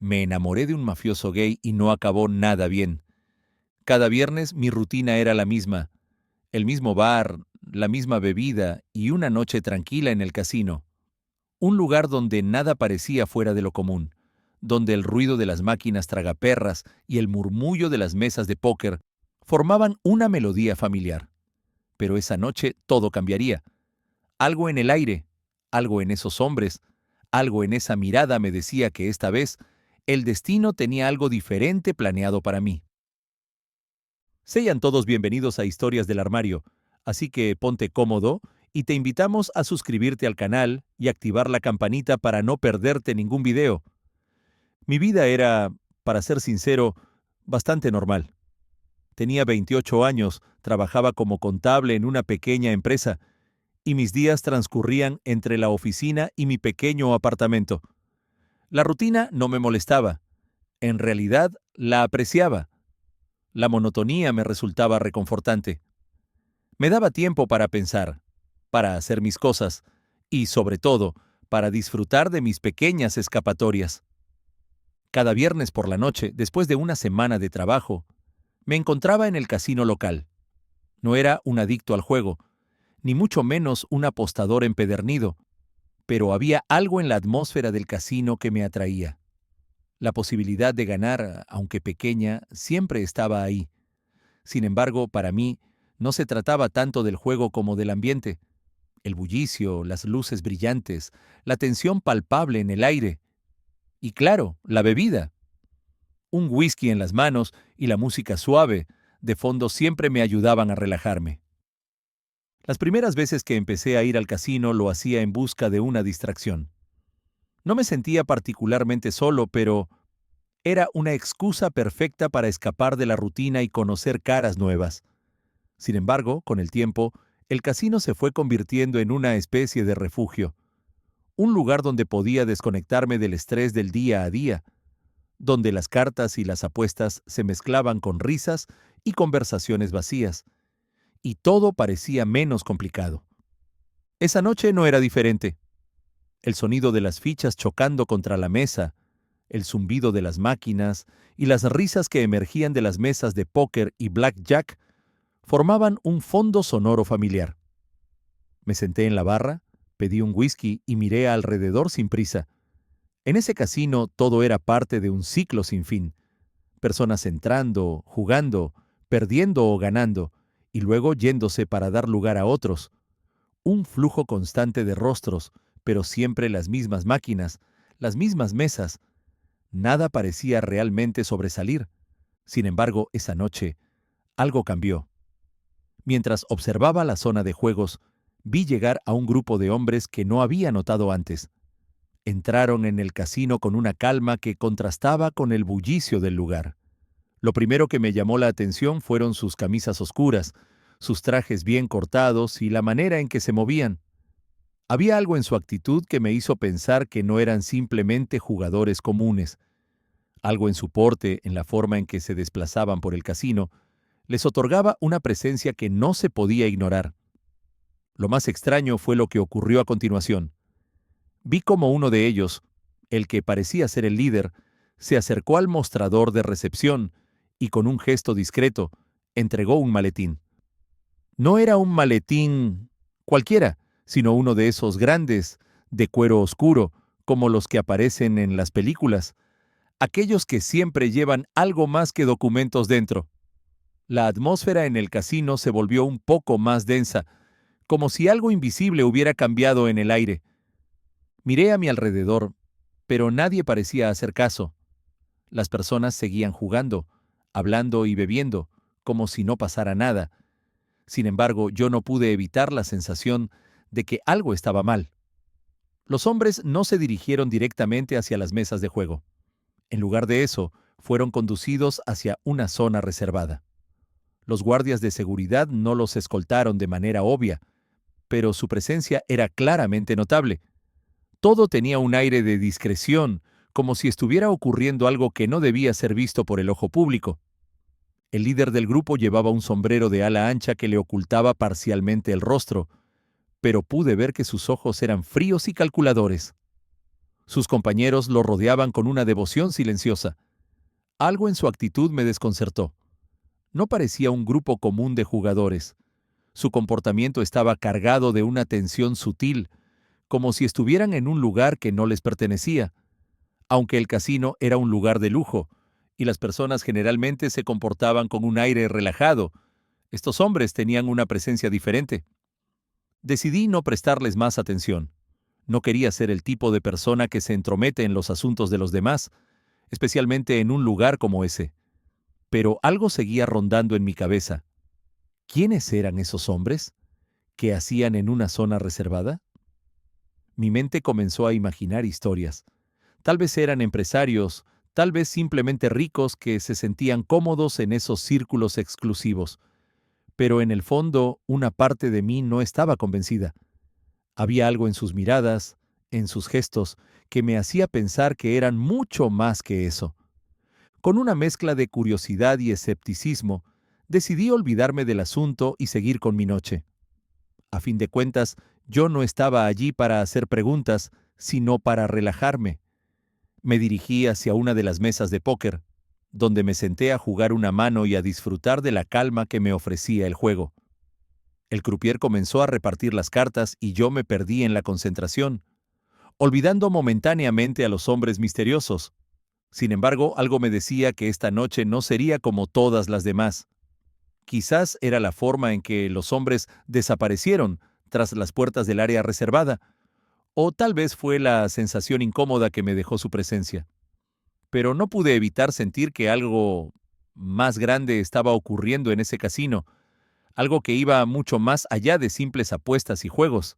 Me enamoré de un mafioso gay y no acabó nada bien. Cada viernes mi rutina era la misma, el mismo bar, la misma bebida y una noche tranquila en el casino. Un lugar donde nada parecía fuera de lo común, donde el ruido de las máquinas tragaperras y el murmullo de las mesas de póker formaban una melodía familiar. Pero esa noche todo cambiaría. Algo en el aire, algo en esos hombres, algo en esa mirada me decía que esta vez el destino tenía algo diferente planeado para mí. Sean todos bienvenidos a Historias del Armario, así que ponte cómodo y te invitamos a suscribirte al canal y activar la campanita para no perderte ningún video. Mi vida era, para ser sincero, bastante normal. Tenía 28 años, trabajaba como contable en una pequeña empresa y mis días transcurrían entre la oficina y mi pequeño apartamento. La rutina no me molestaba, en realidad la apreciaba. La monotonía me resultaba reconfortante. Me daba tiempo para pensar, para hacer mis cosas y, sobre todo, para disfrutar de mis pequeñas escapatorias. Cada viernes por la noche, después de una semana de trabajo, me encontraba en el casino local. No era un adicto al juego, ni mucho menos un apostador empedernido, pero había algo en la atmósfera del casino que me atraía. La posibilidad de ganar, aunque pequeña, siempre estaba ahí. Sin embargo, para mí, no se trataba tanto del juego como del ambiente. El bullicio, las luces brillantes, la tensión palpable en el aire. Y claro, la bebida. Un whisky en las manos y la música suave, de fondo siempre me ayudaban a relajarme. Las primeras veces que empecé a ir al casino lo hacía en busca de una distracción. No me sentía particularmente solo, pero era una excusa perfecta para escapar de la rutina y conocer caras nuevas. Sin embargo, con el tiempo, el casino se fue convirtiendo en una especie de refugio, un lugar donde podía desconectarme del estrés del día a día, donde las cartas y las apuestas se mezclaban con risas y conversaciones vacías, y todo parecía menos complicado. Esa noche no era diferente. El sonido de las fichas chocando contra la mesa, el zumbido de las máquinas y las risas que emergían de las mesas de póker y blackjack formaban un fondo sonoro familiar. Me senté en la barra, pedí un whisky y miré alrededor sin prisa. En ese casino todo era parte de un ciclo sin fin. Personas entrando, jugando, perdiendo o ganando, y luego yéndose para dar lugar a otros. Un flujo constante de rostros, pero siempre las mismas máquinas, las mismas mesas. Nada parecía realmente sobresalir. Sin embargo, esa noche, algo cambió. Mientras observaba la zona de juegos, vi llegar a un grupo de hombres que no había notado antes. Entraron en el casino con una calma que contrastaba con el bullicio del lugar. Lo primero que me llamó la atención fueron sus camisas oscuras, sus trajes bien cortados y la manera en que se movían. Había algo en su actitud que me hizo pensar que no eran simplemente jugadores comunes. Algo en su porte, en la forma en que se desplazaban por el casino, les otorgaba una presencia que no se podía ignorar. Lo más extraño fue lo que ocurrió a continuación. Vi cómo uno de ellos, el que parecía ser el líder, se acercó al mostrador de recepción y con un gesto discreto entregó un maletín. No era un maletín cualquiera, sino uno de esos grandes, de cuero oscuro, como los que aparecen en las películas, aquellos que siempre llevan algo más que documentos dentro. La atmósfera en el casino se volvió un poco más densa, como si algo invisible hubiera cambiado en el aire. Miré a mi alrededor, pero nadie parecía hacer caso. Las personas seguían jugando, hablando y bebiendo, como si no pasara nada. Sin embargo, yo no pude evitar la sensación de que algo estaba mal. Los hombres no se dirigieron directamente hacia las mesas de juego. En lugar de eso, fueron conducidos hacia una zona reservada. Los guardias de seguridad no los escoltaron de manera obvia, pero su presencia era claramente notable. Todo tenía un aire de discreción, como si estuviera ocurriendo algo que no debía ser visto por el ojo público. El líder del grupo llevaba un sombrero de ala ancha que le ocultaba parcialmente el rostro, pero pude ver que sus ojos eran fríos y calculadores. Sus compañeros lo rodeaban con una devoción silenciosa. Algo en su actitud me desconcertó. No parecía un grupo común de jugadores. Su comportamiento estaba cargado de una tensión sutil, como si estuvieran en un lugar que no les pertenecía, aunque el casino era un lugar de lujo, y las personas generalmente se comportaban con un aire relajado. Estos hombres tenían una presencia diferente. Decidí no prestarles más atención. No quería ser el tipo de persona que se entromete en los asuntos de los demás, especialmente en un lugar como ese. Pero algo seguía rondando en mi cabeza. ¿Quiénes eran esos hombres? ¿Qué hacían en una zona reservada? Mi mente comenzó a imaginar historias. Tal vez eran empresarios, tal vez simplemente ricos que se sentían cómodos en esos círculos exclusivos. Pero en el fondo, una parte de mí no estaba convencida. Había algo en sus miradas, en sus gestos, que me hacía pensar que eran mucho más que eso. Con una mezcla de curiosidad y escepticismo, decidí olvidarme del asunto y seguir con mi noche. A fin de cuentas, yo no estaba allí para hacer preguntas, sino para relajarme. Me dirigí hacia una de las mesas de póker, donde me senté a jugar una mano y a disfrutar de la calma que me ofrecía el juego. El croupier comenzó a repartir las cartas y yo me perdí en la concentración, olvidando momentáneamente a los hombres misteriosos. Sin embargo, algo me decía que esta noche no sería como todas las demás. Quizás era la forma en que los hombres desaparecieron tras las puertas del área reservada, o tal vez fue la sensación incómoda que me dejó su presencia. Pero no pude evitar sentir que algo más grande estaba ocurriendo en ese casino, algo que iba mucho más allá de simples apuestas y juegos.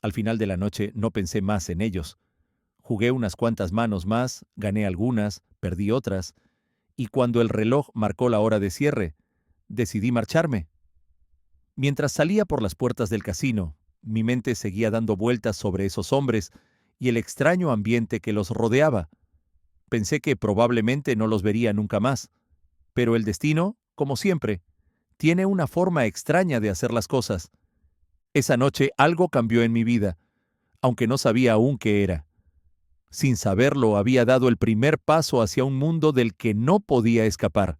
Al final de la noche no pensé más en ellos. Jugué unas cuantas manos más, gané algunas, perdí otras, y cuando el reloj marcó la hora de cierre, decidí marcharme. Mientras salía por las puertas del casino, mi mente seguía dando vueltas sobre esos hombres y el extraño ambiente que los rodeaba. Pensé que probablemente no los vería nunca más, pero el destino, como siempre, tiene una forma extraña de hacer las cosas. Esa noche algo cambió en mi vida, aunque no sabía aún qué era. Sin saberlo, había dado el primer paso hacia un mundo del que no podía escapar.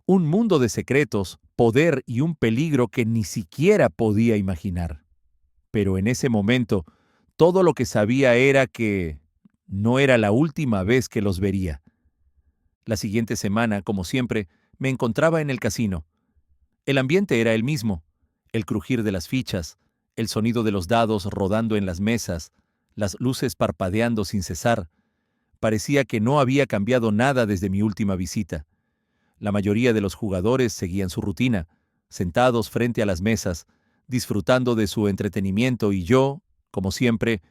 Un mundo de secretos, poder y un peligro que ni siquiera podía imaginar. Pero en ese momento, todo lo que sabía era que no era la última vez que los vería. La siguiente semana, como siempre, me encontraba en el casino. El ambiente era el mismo: el crujir de las fichas, el sonido de los dados rodando en las mesas, las luces parpadeando sin cesar. Parecía que no había cambiado nada desde mi última visita. La mayoría de los jugadores seguían su rutina, sentados frente a las mesas, disfrutando de su entretenimiento, y yo, como siempre,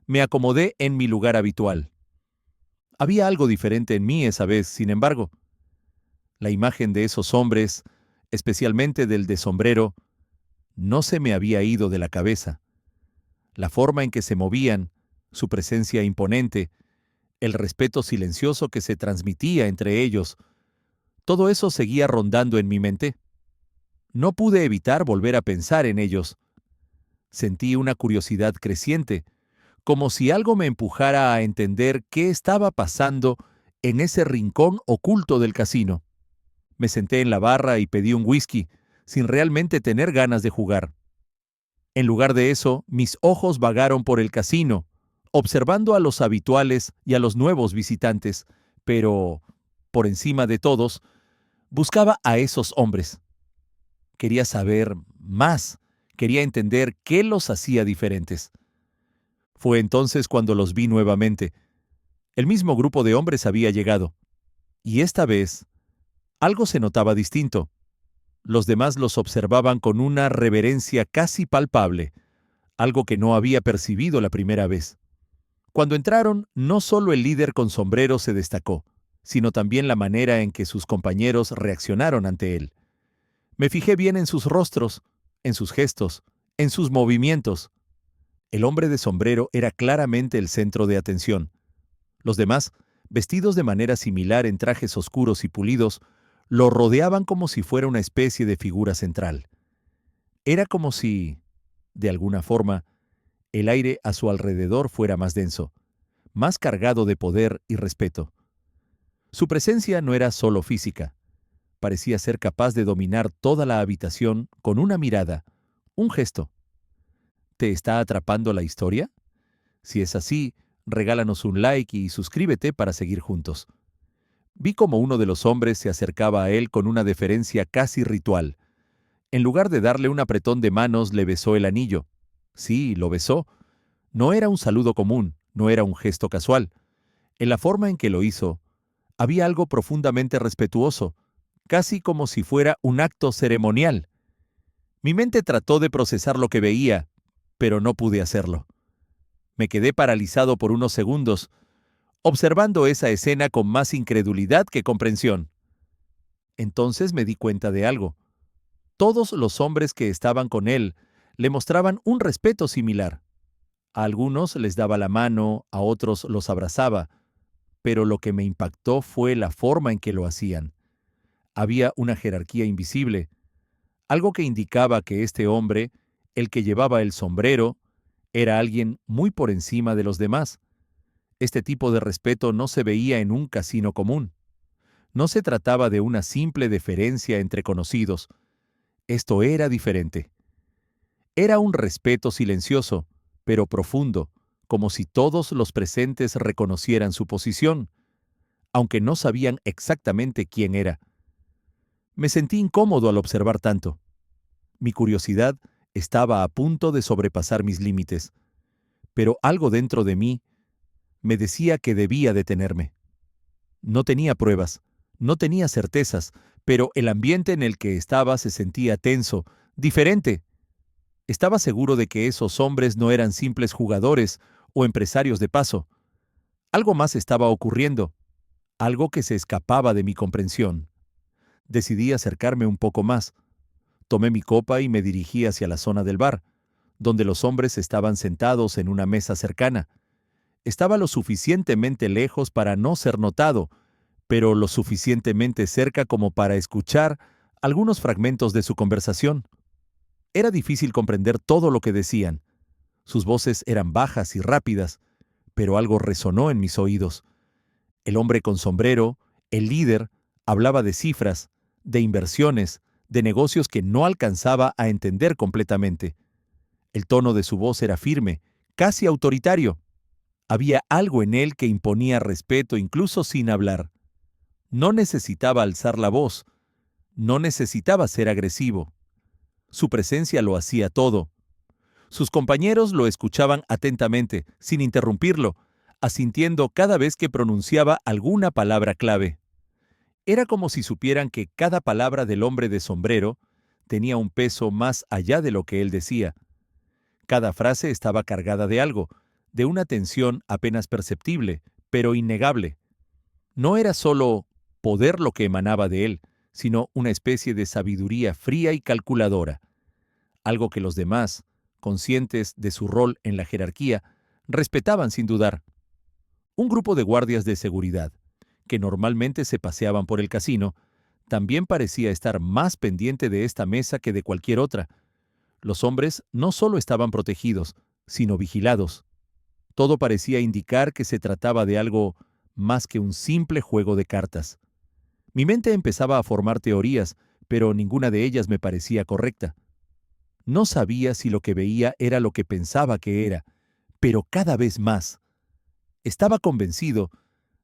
me acomodé en mi lugar habitual. Había algo diferente en mí esa vez, sin embargo. La imagen de esos hombres, especialmente del de sombrero, no se me había ido de la cabeza. La forma en que se movían, su presencia imponente, el respeto silencioso que se transmitía entre ellos, todo eso seguía rondando en mi mente. No pude evitar volver a pensar en ellos. Sentí una curiosidad creciente, como si algo me empujara a entender qué estaba pasando en ese rincón oculto del casino. Me senté en la barra y pedí un whisky, sin realmente tener ganas de jugar. En lugar de eso, mis ojos vagaron por el casino, observando a los habituales y a los nuevos visitantes, pero, por encima de todos, buscaba a esos hombres. Quería saber más, quería entender qué los hacía diferentes. Fue entonces cuando los vi nuevamente. El mismo grupo de hombres había llegado, y esta vez algo se notaba distinto. Los demás los observaban con una reverencia casi palpable, algo que no había percibido la primera vez. Cuando entraron, no solo el líder con sombrero se destacó, sino también la manera en que sus compañeros reaccionaron ante él. Me fijé bien en sus rostros, en sus gestos, en sus movimientos. El hombre de sombrero era claramente el centro de atención. Los demás, vestidos de manera similar en trajes oscuros y pulidos, lo rodeaban como si fuera una especie de figura central. Era como si, de alguna forma, el aire a su alrededor fuera más denso, más cargado de poder y respeto. Su presencia no era solo física. Parecía ser capaz de dominar toda la habitación con una mirada, un gesto. ¿Te está atrapando la historia? Si es así, regálanos un like y suscríbete para seguir juntos. Vi cómo uno de los hombres se acercaba a él con una deferencia casi ritual. En lugar de darle un apretón de manos, le besó el anillo. Sí, lo besó. No era un saludo común, no era un gesto casual. En la forma en que lo hizo, había algo profundamente respetuoso, casi como si fuera un acto ceremonial. Mi mente trató de procesar lo que veía, pero no pude hacerlo. Me quedé paralizado por unos segundos, observando esa escena con más incredulidad que comprensión. Entonces me di cuenta de algo. Todos los hombres que estaban con él le mostraban un respeto similar. A algunos les daba la mano, a otros los abrazaba, pero lo que me impactó fue la forma en que lo hacían. Había una jerarquía invisible, algo que indicaba que este hombre, el que llevaba el sombrero, era alguien muy por encima de los demás. Este tipo de respeto no se veía en un casino común. No se trataba de una simple deferencia entre conocidos. Esto era diferente. Era un respeto silencioso, pero profundo, como si todos los presentes reconocieran su posición, aunque no sabían exactamente quién era. Me sentí incómodo al observar tanto. Mi curiosidad estaba a punto de sobrepasar mis límites, pero algo dentro de mí me decía que debía detenerme. No tenía pruebas, no tenía certezas, pero el ambiente en el que estaba se sentía tenso, diferente. Estaba seguro de que esos hombres no eran simples jugadores o empresarios de paso. Algo más estaba ocurriendo, algo que se escapaba de mi comprensión. Decidí acercarme un poco más. Tomé mi copa y me dirigí hacia la zona del bar, donde los hombres estaban sentados en una mesa cercana. Estaba lo suficientemente lejos para no ser notado, pero lo suficientemente cerca como para escuchar algunos fragmentos de su conversación. Era difícil comprender todo lo que decían. Sus voces eran bajas y rápidas, pero algo resonó en mis oídos. El hombre con sombrero, el líder, hablaba de cifras, de inversiones, de negocios que no alcanzaba a entender completamente. El tono de su voz era firme, casi autoritario. Había algo en él que imponía respeto incluso sin hablar. No necesitaba alzar la voz, no necesitaba ser agresivo. Su presencia lo hacía todo. Sus compañeros lo escuchaban atentamente, sin interrumpirlo, asintiendo cada vez que pronunciaba alguna palabra clave. Era como si supieran que cada palabra del hombre de sombrero tenía un peso más allá de lo que él decía. Cada frase estaba cargada de algo, de una tensión apenas perceptible, pero innegable. No era solo poder lo que emanaba de él, sino una especie de sabiduría fría y calculadora, algo que los demás, conscientes de su rol en la jerarquía, respetaban sin dudar. Un grupo de guardias de seguridad, que normalmente se paseaban por el casino, también parecía estar más pendiente de esta mesa que de cualquier otra. Los hombres no solo estaban protegidos, sino vigilados. Todo parecía indicar que se trataba de algo más que un simple juego de cartas. Mi mente empezaba a formar teorías, pero ninguna de ellas me parecía correcta. No sabía si lo que veía era lo que pensaba que era, pero cada vez más. Estaba convencido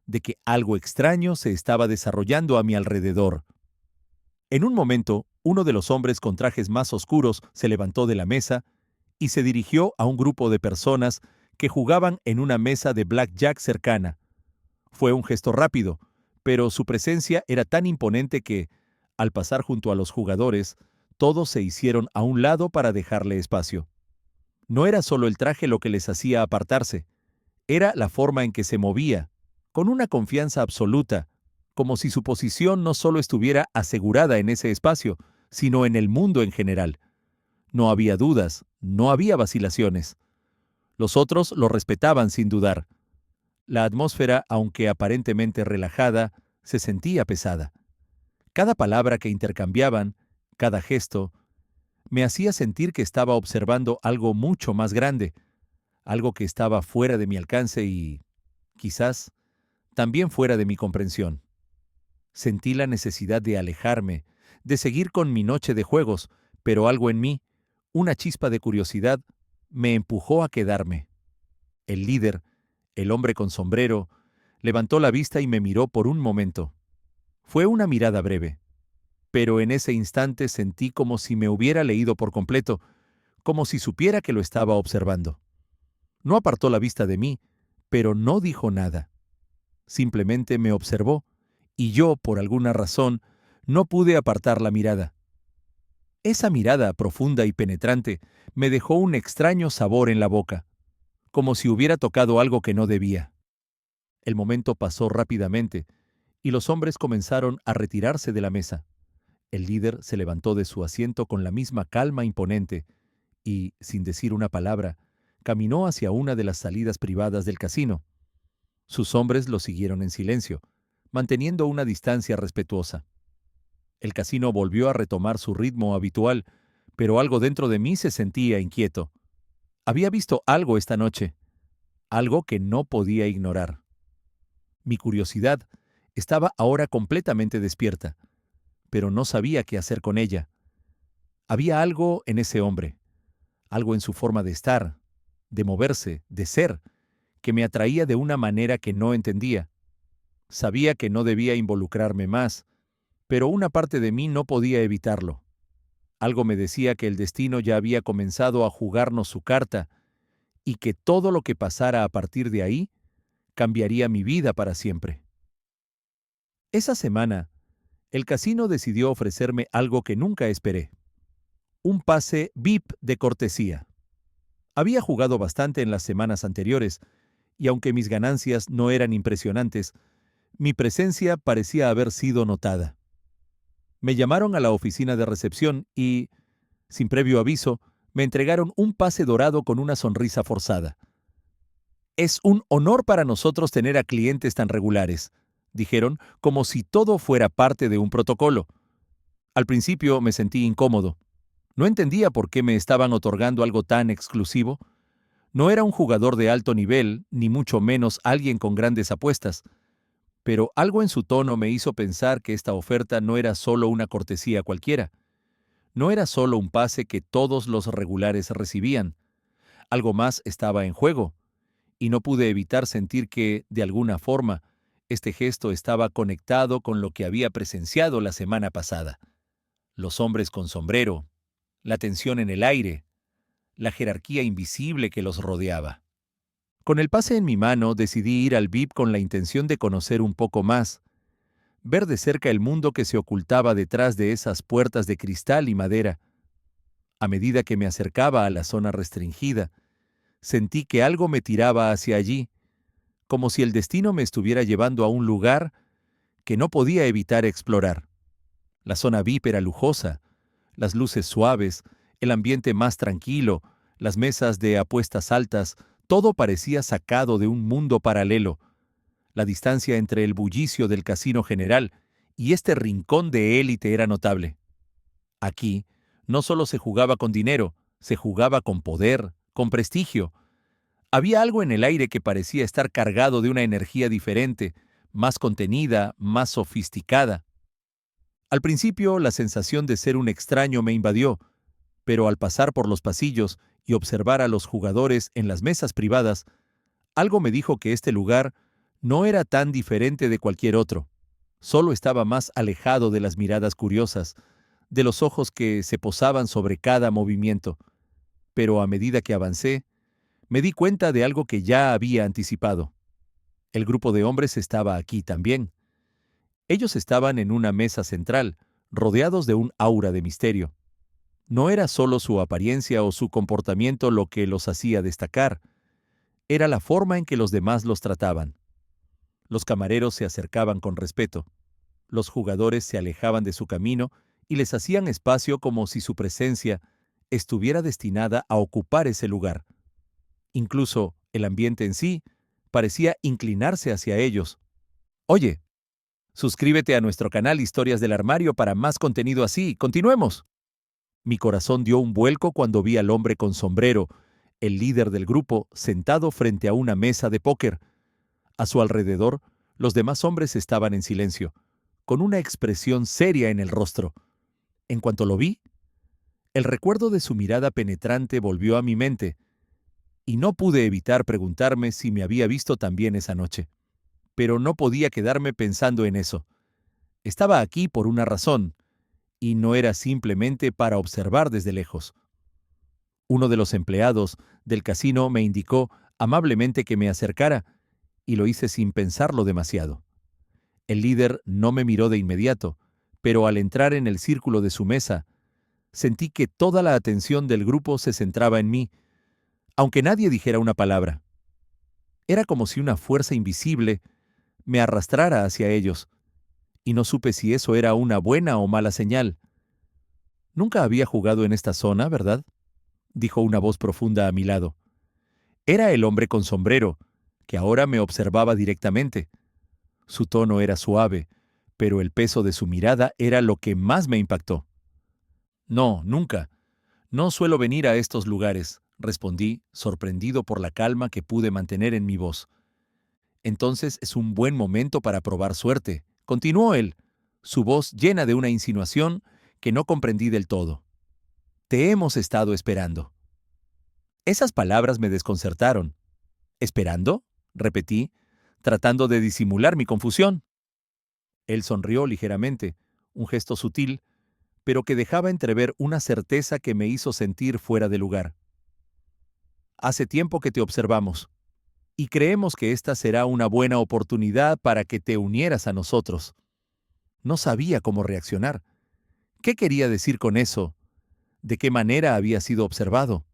de que algo extraño se estaba desarrollando a mi alrededor. En un momento, uno de los hombres con trajes más oscuros se levantó de la mesa y se dirigió a un grupo de personas que jugaban en una mesa de blackjack cercana. Fue un gesto rápido, pero su presencia era tan imponente que, al pasar junto a los jugadores, todos se hicieron a un lado para dejarle espacio. No era solo el traje lo que les hacía apartarse, era la forma en que se movía, con una confianza absoluta, como si su posición no solo estuviera asegurada en ese espacio, sino en el mundo en general. No había dudas, no había vacilaciones. Los otros lo respetaban sin dudar. La atmósfera, aunque aparentemente relajada, se sentía pesada. Cada palabra que intercambiaban, cada gesto, me hacía sentir que estaba observando algo mucho más grande, algo que estaba fuera de mi alcance y quizás, también fuera de mi comprensión. Sentí la necesidad de alejarme, de seguir con mi noche de juegos, pero algo en mí, una chispa de curiosidad, me empujó a quedarme. El líder, el hombre con sombrero, levantó la vista y me miró por un momento. Fue una mirada breve, pero en ese instante sentí como si me hubiera leído por completo, como si supiera que lo estaba observando. No apartó la vista de mí, pero no dijo nada. Simplemente me observó, y yo, por alguna razón, no pude apartar la mirada. Esa mirada profunda y penetrante me dejó un extraño sabor en la boca, como si hubiera tocado algo que no debía. El momento pasó rápidamente, y los hombres comenzaron a retirarse de la mesa. El líder se levantó de su asiento con la misma calma imponente y, sin decir una palabra, caminó hacia una de las salidas privadas del casino. Sus hombres lo siguieron en silencio, manteniendo una distancia respetuosa. El casino volvió a retomar su ritmo habitual, pero algo dentro de mí se sentía inquieto. Había visto algo esta noche, algo que no podía ignorar. Mi curiosidad estaba ahora completamente despierta, pero no sabía qué hacer con ella. Había algo en ese hombre, algo en su forma de estar, de moverse, de ser, que me atraía de una manera que no entendía. Sabía que no debía involucrarme más, pero una parte de mí no podía evitarlo. Algo me decía que el destino ya había comenzado a jugarnos su carta y que todo lo que pasara a partir de ahí cambiaría mi vida para siempre. Esa semana, el casino decidió ofrecerme algo que nunca esperé: un pase VIP de cortesía. Había jugado bastante en las semanas anteriores, y aunque mis ganancias no eran impresionantes, mi presencia parecía haber sido notada. Me llamaron a la oficina de recepción y, sin previo aviso, me entregaron un pase dorado con una sonrisa forzada. «Es un honor para nosotros tener a clientes tan regulares», dijeron, como si todo fuera parte de un protocolo. Al principio me sentí incómodo. No entendía por qué me estaban otorgando algo tan exclusivo. No era un jugador de alto nivel, ni mucho menos alguien con grandes apuestas. Pero algo en su tono me hizo pensar que esta oferta no era solo una cortesía cualquiera. No era solo un pase que todos los regulares recibían. Algo más estaba en juego, y no pude evitar sentir que, de alguna forma, este gesto estaba conectado con lo que había presenciado la semana pasada. Los hombres con sombrero, la tensión en el aire, la jerarquía invisible que los rodeaba. Con el pase en mi mano decidí ir al VIP con la intención de conocer un poco más, ver de cerca el mundo que se ocultaba detrás de esas puertas de cristal y madera. A medida que me acercaba a la zona restringida, sentí que algo me tiraba hacia allí, como si el destino me estuviera llevando a un lugar que no podía evitar explorar. La zona VIP era lujosa, las luces suaves, el ambiente más tranquilo, las mesas de apuestas altas, todo parecía sacado de un mundo paralelo. La distancia entre el bullicio del casino general y este rincón de élite era notable. Aquí no solo se jugaba con dinero, se jugaba con poder, con prestigio. Había algo en el aire que parecía estar cargado de una energía diferente, más contenida, más sofisticada. Al principio, la sensación de ser un extraño me invadió, pero al pasar por los pasillos y observar a los jugadores en las mesas privadas, algo me dijo que este lugar no era tan diferente de cualquier otro. Solo estaba más alejado de las miradas curiosas, de los ojos que se posaban sobre cada movimiento. Pero a medida que avancé, me di cuenta de algo que ya había anticipado. El grupo de hombres estaba aquí también. Ellos estaban en una mesa central, rodeados de un aura de misterio. No era solo su apariencia o su comportamiento lo que los hacía destacar, era la forma en que los demás los trataban. Los camareros se acercaban con respeto, los jugadores se alejaban de su camino y les hacían espacio como si su presencia estuviera destinada a ocupar ese lugar. Incluso el ambiente en sí parecía inclinarse hacia ellos. «Oye, suscríbete a nuestro canal Historias del Armario para más contenido así. Continuemos». Mi corazón dio un vuelco cuando vi al hombre con sombrero, el líder del grupo, sentado frente a una mesa de póker. A su alrededor, los demás hombres estaban en silencio, con una expresión seria en el rostro. En cuanto lo vi, el recuerdo de su mirada penetrante volvió a mi mente, y no pude evitar preguntarme si me había visto también esa noche. Pero no podía quedarme pensando en eso. Estaba aquí por una razón, y no era simplemente para observar desde lejos. Uno de los empleados del casino me indicó amablemente que me acercara, y lo hice sin pensarlo demasiado. El líder no me miró de inmediato, pero al entrar en el círculo de su mesa, sentí que toda la atención del grupo se centraba en mí, aunque nadie dijera una palabra. Era como si una fuerza invisible me arrastrara hacia ellos, y no supe si eso era una buena o mala señal. Nunca había jugado en esta zona, ¿verdad?, dijo una voz profunda a mi lado. Era el hombre con sombrero, que ahora me observaba directamente. Su tono era suave, pero el peso de su mirada era lo que más me impactó. No, nunca. No suelo venir a estos lugares, respondí, sorprendido por la calma que pude mantener en mi voz. Entonces es un buen momento para probar suerte, continuó él, su voz llena de una insinuación que no comprendí del todo. Te hemos estado esperando. Esas palabras me desconcertaron. ¿Esperando?, repetí, tratando de disimular mi confusión. Él sonrió ligeramente, un gesto sutil, pero que dejaba entrever una certeza que me hizo sentir fuera de lugar. Hace tiempo que te observamos, y creemos que esta será una buena oportunidad para que te unieras a nosotros. No sabía cómo reaccionar. ¿Qué quería decir con eso? ¿De qué manera había sido observado?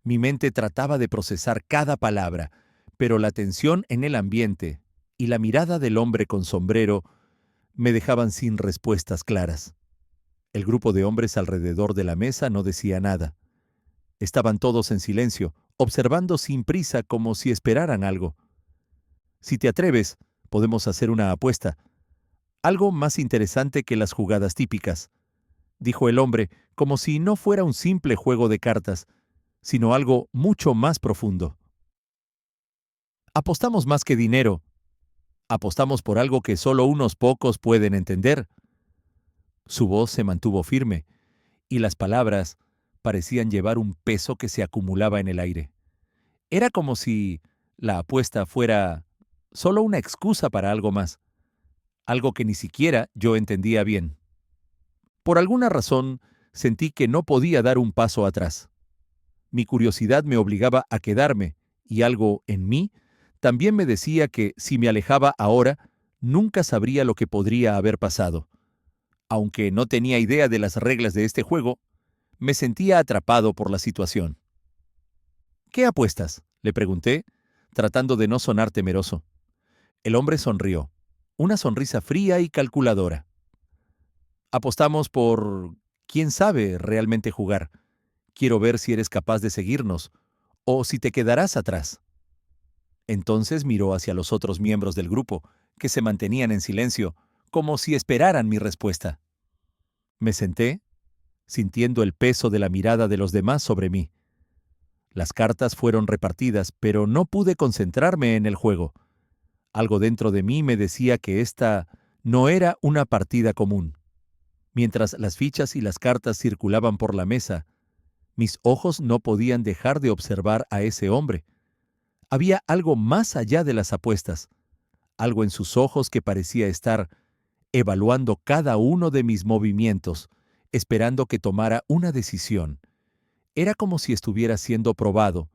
Mi mente trataba de procesar cada palabra, pero la tensión en el ambiente y la mirada del hombre con sombrero me dejaban sin respuestas claras. El grupo de hombres alrededor de la mesa no decía nada. Estaban todos en silencio, observando sin prisa como si esperaran algo. Si te atreves, podemos hacer una apuesta. Algo más interesante que las jugadas típicas, dijo el hombre, como si no fuera un simple juego de cartas, sino algo mucho más profundo. Apostamos más que dinero. Apostamos por algo que solo unos pocos pueden entender. Su voz se mantuvo firme, y las palabras parecían llevar un peso que se acumulaba en el aire. Era como si la apuesta fuera solo una excusa para algo más, algo que ni siquiera yo entendía bien. Por alguna razón, sentí que no podía dar un paso atrás. Mi curiosidad me obligaba a quedarme, y algo en mí también me decía que si me alejaba ahora, nunca sabría lo que podría haber pasado. Aunque no tenía idea de las reglas de este juego, me sentía atrapado por la situación. ¿Qué apuestas?, le pregunté, tratando de no sonar temeroso. El hombre sonrió, una sonrisa fría y calculadora. Apostamos por quién sabe realmente jugar. Quiero ver si eres capaz de seguirnos, o si te quedarás atrás. Entonces miró hacia los otros miembros del grupo, que se mantenían en silencio, como si esperaran mi respuesta. Me senté, sintiendo el peso de la mirada de los demás sobre mí. Las cartas fueron repartidas, pero no pude concentrarme en el juego. Algo dentro de mí me decía que esta no era una partida común. Mientras las fichas y las cartas circulaban por la mesa, mis ojos no podían dejar de observar a ese hombre. Había algo más allá de las apuestas, algo en sus ojos que parecía estar evaluando cada uno de mis movimientos, esperando que tomara una decisión. Era como si estuviera siendo probado,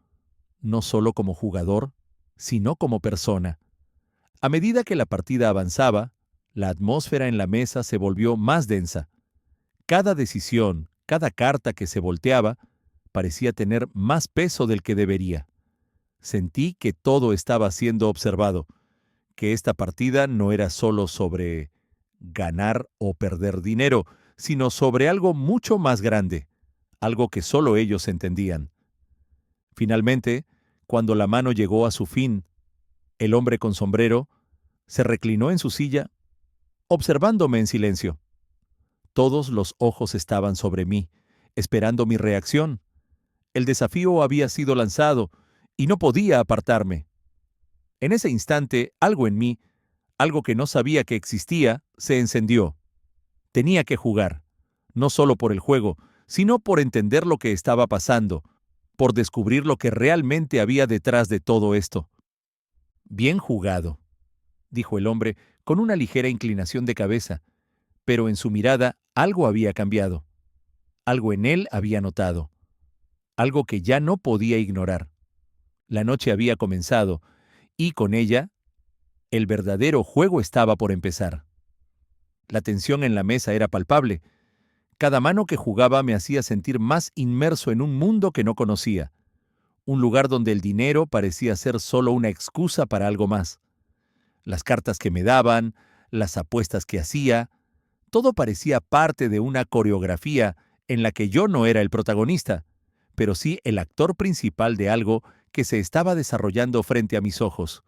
no solo como jugador, sino como persona. A medida que la partida avanzaba, la atmósfera en la mesa se volvió más densa. Cada decisión, cada carta que se volteaba, parecía tener más peso del que debería. Sentí que todo estaba siendo observado, que esta partida no era solo sobre ganar o perder dinero, sino sobre algo mucho más grande, algo que solo ellos entendían. Finalmente, cuando la mano llegó a su fin, el hombre con sombrero se reclinó en su silla, observándome en silencio. Todos los ojos estaban sobre mí, esperando mi reacción. El desafío había sido lanzado, y no podía apartarme. En ese instante, algo en mí, algo que no sabía que existía, se encendió. Tenía que jugar, no solo por el juego, sino por entender lo que estaba pasando, por descubrir lo que realmente había detrás de todo esto. Bien jugado, dijo el hombre con una ligera inclinación de cabeza, pero en su mirada algo había cambiado. Algo en él había notado, algo que ya no podía ignorar. La noche había comenzado, y con ella, el verdadero juego estaba por empezar. La tensión en la mesa era palpable. Cada mano que jugaba me hacía sentir más inmerso en un mundo que no conocía, un lugar donde el dinero parecía ser solo una excusa para algo más. Las cartas que me daban, las apuestas que hacía, todo parecía parte de una coreografía en la que yo no era el protagonista, pero sí el actor principal de algo que se estaba desarrollando frente a mis ojos.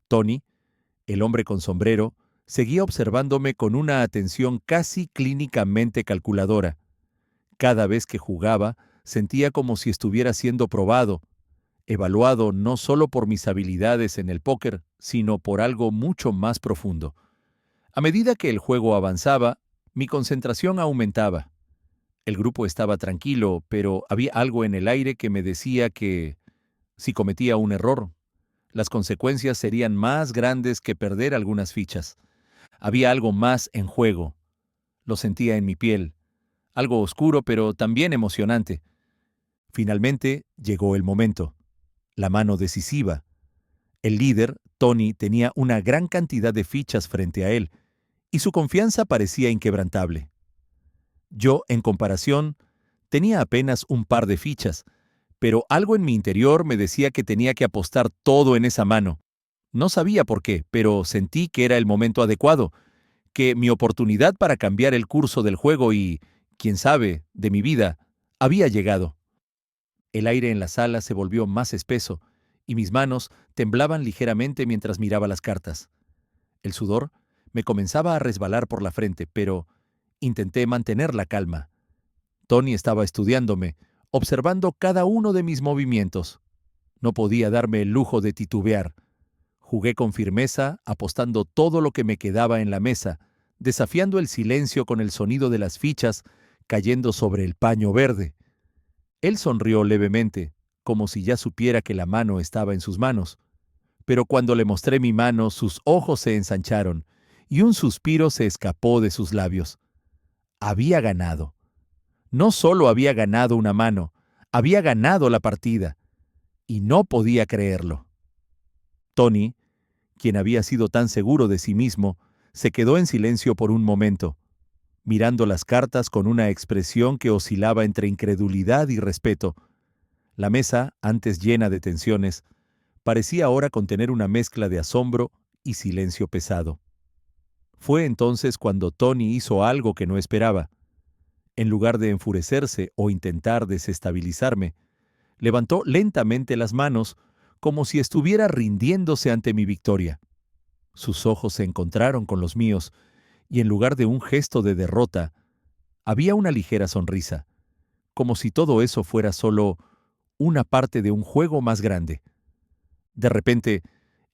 Tony, el hombre con sombrero, seguía observándome con una atención casi clínicamente calculadora. Cada vez que jugaba, sentía como si estuviera siendo probado, evaluado no solo por mis habilidades en el póker, sino por algo mucho más profundo. A medida que el juego avanzaba, mi concentración aumentaba. El grupo estaba tranquilo, pero había algo en el aire que me decía que, si cometía un error, las consecuencias serían más grandes que perder algunas fichas. Había algo más en juego. Lo sentía en mi piel. Algo oscuro, pero también emocionante. Finalmente llegó el momento. La mano decisiva. El líder, Tony, tenía una gran cantidad de fichas frente a él, y su confianza parecía inquebrantable. Yo, en comparación, tenía apenas un par de fichas, pero algo en mi interior me decía que tenía que apostar todo en esa mano. No sabía por qué, pero sentí que era el momento adecuado, que mi oportunidad para cambiar el curso del juego y, quién sabe, de mi vida, había llegado. El aire en la sala se volvió más espeso, y mis manos temblaban ligeramente mientras miraba las cartas. El sudor me comenzaba a resbalar por la frente, pero intenté mantener la calma. Tony estaba estudiándome, observando cada uno de mis movimientos. No podía darme el lujo de titubear. Jugué con firmeza, apostando todo lo que me quedaba en la mesa, desafiando el silencio con el sonido de las fichas cayendo sobre el paño verde. Él sonrió levemente, como si ya supiera que la mano estaba en sus manos. Pero cuando le mostré mi mano, sus ojos se ensancharon, y un suspiro se escapó de sus labios. Había ganado. No solo había ganado una mano, había ganado la partida, y no podía creerlo. Tony, quien había sido tan seguro de sí mismo, se quedó en silencio por un momento, mirando las cartas con una expresión que oscilaba entre incredulidad y respeto. La mesa, antes llena de tensiones, parecía ahora contener una mezcla de asombro y silencio pesado. Fue entonces cuando Tony hizo algo que no esperaba. En lugar de enfurecerse o intentar desestabilizarme, levantó lentamente las manos como si estuviera rindiéndose ante mi victoria. Sus ojos se encontraron con los míos, y en lugar de un gesto de derrota, había una ligera sonrisa, como si todo eso fuera solo una parte de un juego más grande. De repente,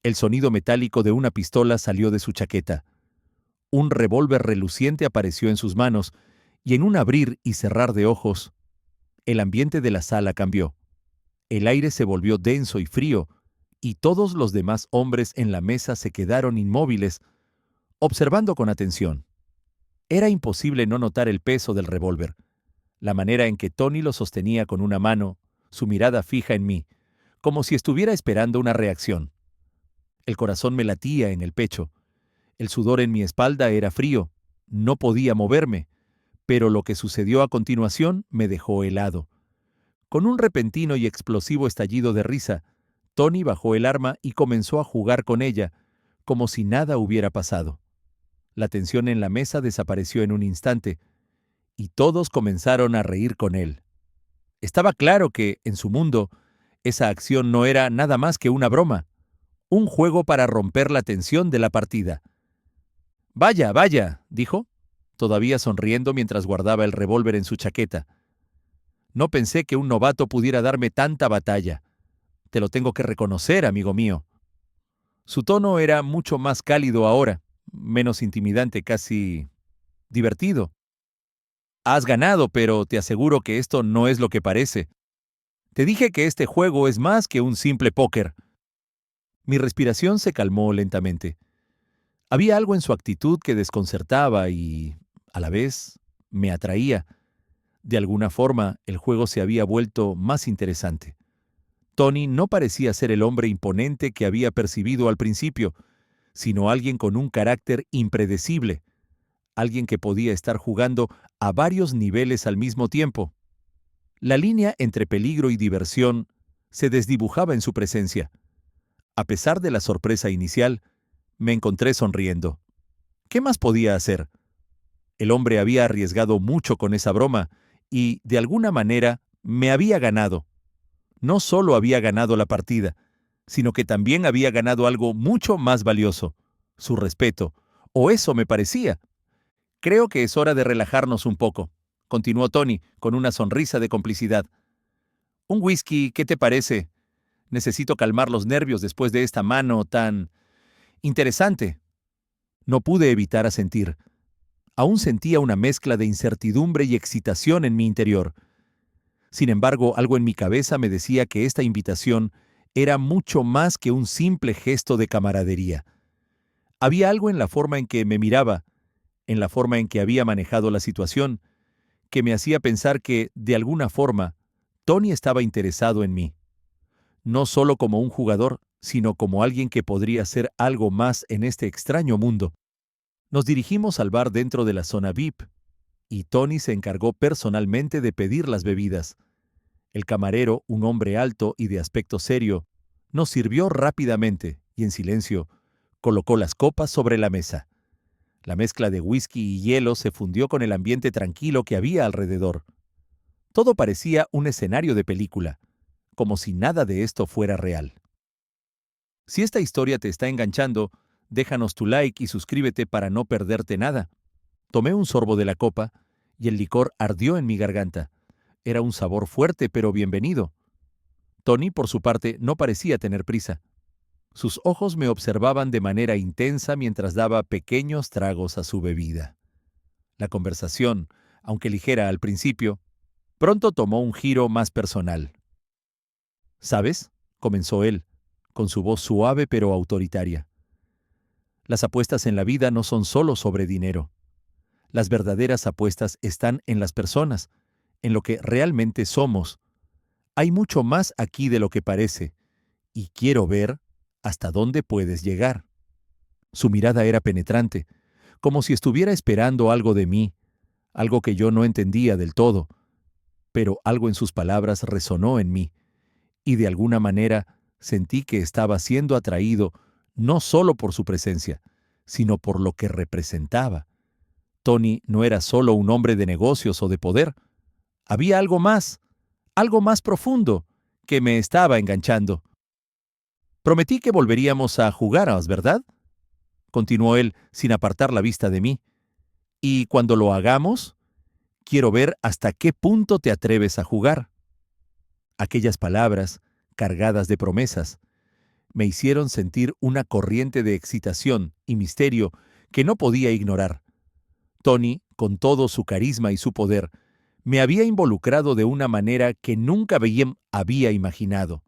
el sonido metálico de una pistola salió de su chaqueta. Un revólver reluciente apareció en sus manos, y en un abrir y cerrar de ojos, el ambiente de la sala cambió. El aire se volvió denso y frío, y todos los demás hombres en la mesa se quedaron inmóviles, observando con atención. Era imposible no notar el peso del revólver, la manera en que Tony lo sostenía con una mano, su mirada fija en mí, como si estuviera esperando una reacción. El corazón me latía en el pecho. El sudor en mi espalda era frío. No podía moverme, pero lo que sucedió a continuación me dejó helado. Con un repentino y explosivo estallido de risa, Tony bajó el arma y comenzó a jugar con ella, como si nada hubiera pasado. La tensión en la mesa desapareció en un instante, y todos comenzaron a reír con él. Estaba claro que, en su mundo, esa acción no era nada más que una broma, un juego para romper la tensión de la partida. «Vaya, vaya», dijo, todavía sonriendo mientras guardaba el revólver en su chaqueta. «No pensé que un novato pudiera darme tanta batalla. Te lo tengo que reconocer, amigo mío». Su tono era mucho más cálido ahora, menos intimidante, casi divertido. Has ganado, pero te aseguro que esto no es lo que parece. Te dije que este juego es más que un simple póker. Mi respiración se calmó lentamente. Había algo en su actitud que desconcertaba y, a la vez, me atraía. De alguna forma, el juego se había vuelto más interesante. Tony no parecía ser el hombre imponente que había percibido al principio, sino alguien con un carácter impredecible, alguien que podía estar jugando a varios niveles al mismo tiempo. La línea entre peligro y diversión se desdibujaba en su presencia. A pesar de la sorpresa inicial, me encontré sonriendo. ¿Qué más podía hacer? El hombre había arriesgado mucho con esa broma y, de alguna manera, me había ganado. No solo había ganado la partida, sino que también había ganado algo mucho más valioso, su respeto, o eso me parecía. Creo que es hora de relajarnos un poco, continuó Tony con una sonrisa de complicidad. Un whisky, ¿qué te parece? Necesito calmar los nervios después de esta mano tan interesante. No pude evitar asentir. Aún sentía una mezcla de incertidumbre y excitación en mi interior. Sin embargo, algo en mi cabeza me decía que esta invitación era mucho más que un simple gesto de camaradería. Había algo en la forma en que me miraba, en la forma en que había manejado la situación, que me hacía pensar que, de alguna forma, Tony estaba interesado en mí. No solo como un jugador, sino como alguien que podría ser algo más en este extraño mundo. Nos dirigimos al bar dentro de la zona VIP, y Tony se encargó personalmente de pedir las bebidas. El camarero, un hombre alto y de aspecto serio, nos sirvió rápidamente y en silencio colocó las copas sobre la mesa. La mezcla de whisky y hielo se fundió con el ambiente tranquilo que había alrededor. Todo parecía un escenario de película, como si nada de esto fuera real. Si esta historia te está enganchando, déjanos tu like y suscríbete para no perderte nada. Tomé un sorbo de la copa y el licor ardió en mi garganta. Era un sabor fuerte pero bienvenido. Tony, por su parte, no parecía tener prisa. Sus ojos me observaban de manera intensa mientras daba pequeños tragos a su bebida. La conversación, aunque ligera al principio, pronto tomó un giro más personal. ¿Sabes?, comenzó él, con su voz suave pero autoritaria. Las apuestas en la vida no son solo sobre dinero. Las verdaderas apuestas están en las personas, en lo que realmente somos. Hay mucho más aquí de lo que parece, y quiero ver hasta dónde puedes llegar. Su mirada era penetrante, como si estuviera esperando algo de mí, algo que yo no entendía del todo, pero algo en sus palabras resonó en mí, y de alguna manera sentí que estaba siendo atraído no solo por su presencia, sino por lo que representaba. Tony no era solo un hombre de negocios o de poder. Había algo más profundo, que me estaba enganchando. Prometí que volveríamos a jugar, ¿verdad?, continuó él sin apartar la vista de mí. Y cuando lo hagamos, quiero ver hasta qué punto te atreves a jugar. Aquellas palabras, cargadas de promesas, me hicieron sentir una corriente de excitación y misterio que no podía ignorar. Tony, con todo su carisma y su poder, me había involucrado de una manera que nunca había imaginado.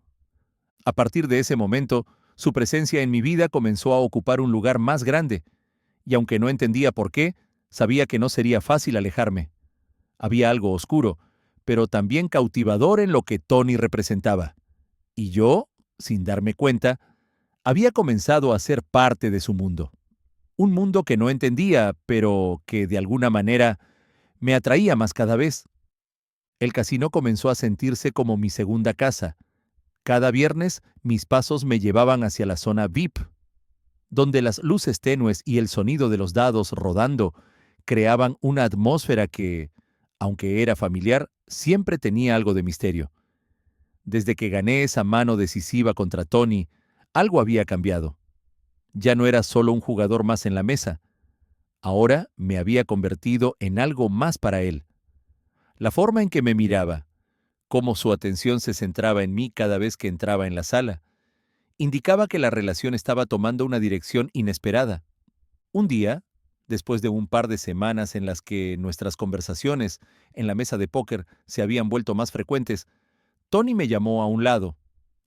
A partir de ese momento, su presencia en mi vida comenzó a ocupar un lugar más grande, y aunque no entendía por qué, sabía que no sería fácil alejarme. Había algo oscuro, pero también cautivador en lo que Tony representaba. Y yo, sin darme cuenta, había comenzado a ser parte de su mundo. Un mundo que no entendía, pero que de alguna manera me atraía más cada vez. El casino comenzó a sentirse como mi segunda casa. Cada viernes mis pasos me llevaban hacia la zona VIP, donde las luces tenues y el sonido de los dados rodando creaban una atmósfera que, aunque era familiar, siempre tenía algo de misterio. Desde que gané esa mano decisiva contra Tony, algo había cambiado. Ya no era solo un jugador más en la mesa. Ahora me había convertido en algo más para él. La forma en que me miraba, cómo su atención se centraba en mí cada vez que entraba en la sala, Indicaba que la relación estaba tomando una dirección inesperada. Un día, después de un par de semanas en las que nuestras conversaciones en la mesa de póker se habían vuelto más frecuentes, Tony me llamó a un lado.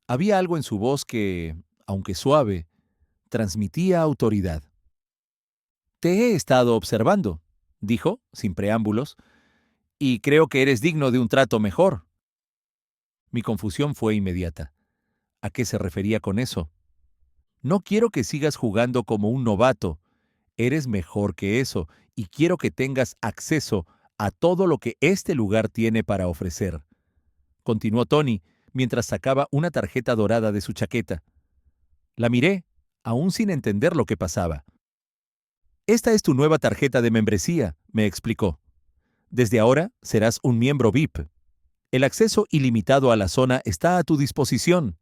Había algo en su voz que, aunque suave, transmitía autoridad. «Te he estado observando», dijo, sin preámbulos, «y creo que eres digno de un trato mejor». Mi confusión fue inmediata. ¿A qué se refería con eso? «No quiero que sigas jugando como un novato. Eres mejor que eso, y quiero que tengas acceso a todo lo que este lugar tiene para ofrecer», continuó Tony, mientras sacaba una tarjeta dorada de su chaqueta. La miré, aún sin entender lo que pasaba. «Esta es tu nueva tarjeta de membresía», me explicó. «Desde ahora serás un miembro VIP. El acceso ilimitado a la zona está a tu disposición,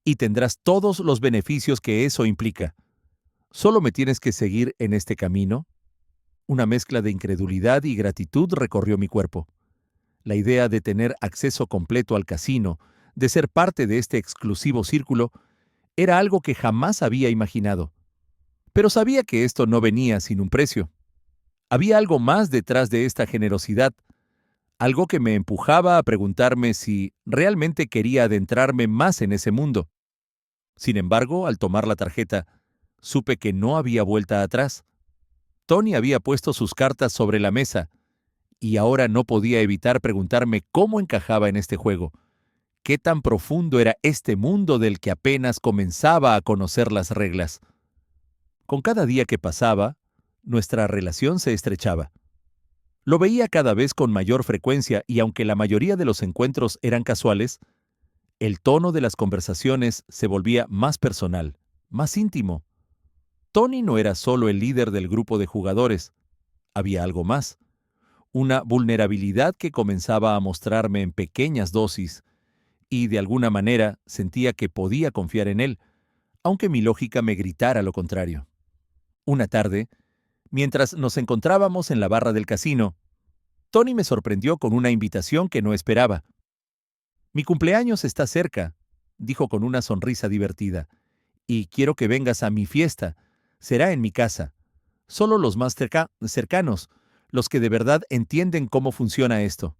y tendrás todos los beneficios que eso implica. Solo me tienes que seguir en este camino». Una mezcla de incredulidad y gratitud recorrió mi cuerpo. La idea de tener acceso completo al casino, de ser parte de este exclusivo círculo, era algo que jamás había imaginado. Pero sabía que esto no venía sin un precio. Había algo más detrás de esta generosidad, algo que me empujaba a preguntarme si realmente quería adentrarme más en ese mundo. Sin embargo, al tomar la tarjeta, supe que no había vuelta atrás. Tony había puesto sus cartas sobre la mesa, y ahora no podía evitar preguntarme cómo encajaba en este juego. ¿Qué tan profundo era este mundo del que apenas comenzaba a conocer las reglas? Con cada día que pasaba, nuestra relación se estrechaba. Lo veía cada vez con mayor frecuencia y aunque la mayoría de los encuentros eran casuales, el tono de las conversaciones se volvía más personal, más íntimo. Tony no era solo el líder del grupo de jugadores. Había algo más, una vulnerabilidad que comenzaba a mostrarme en pequeñas dosis, y de alguna manera sentía que podía confiar en él, aunque mi lógica me gritara lo contrario. Una tarde, mientras nos encontrábamos en la barra del casino, Tony me sorprendió con una invitación que no esperaba. «Mi cumpleaños está cerca», dijo con una sonrisa divertida, «y quiero que vengas a mi fiesta. Será en mi casa. Solo los más cercanos, los que de verdad entienden cómo funciona esto.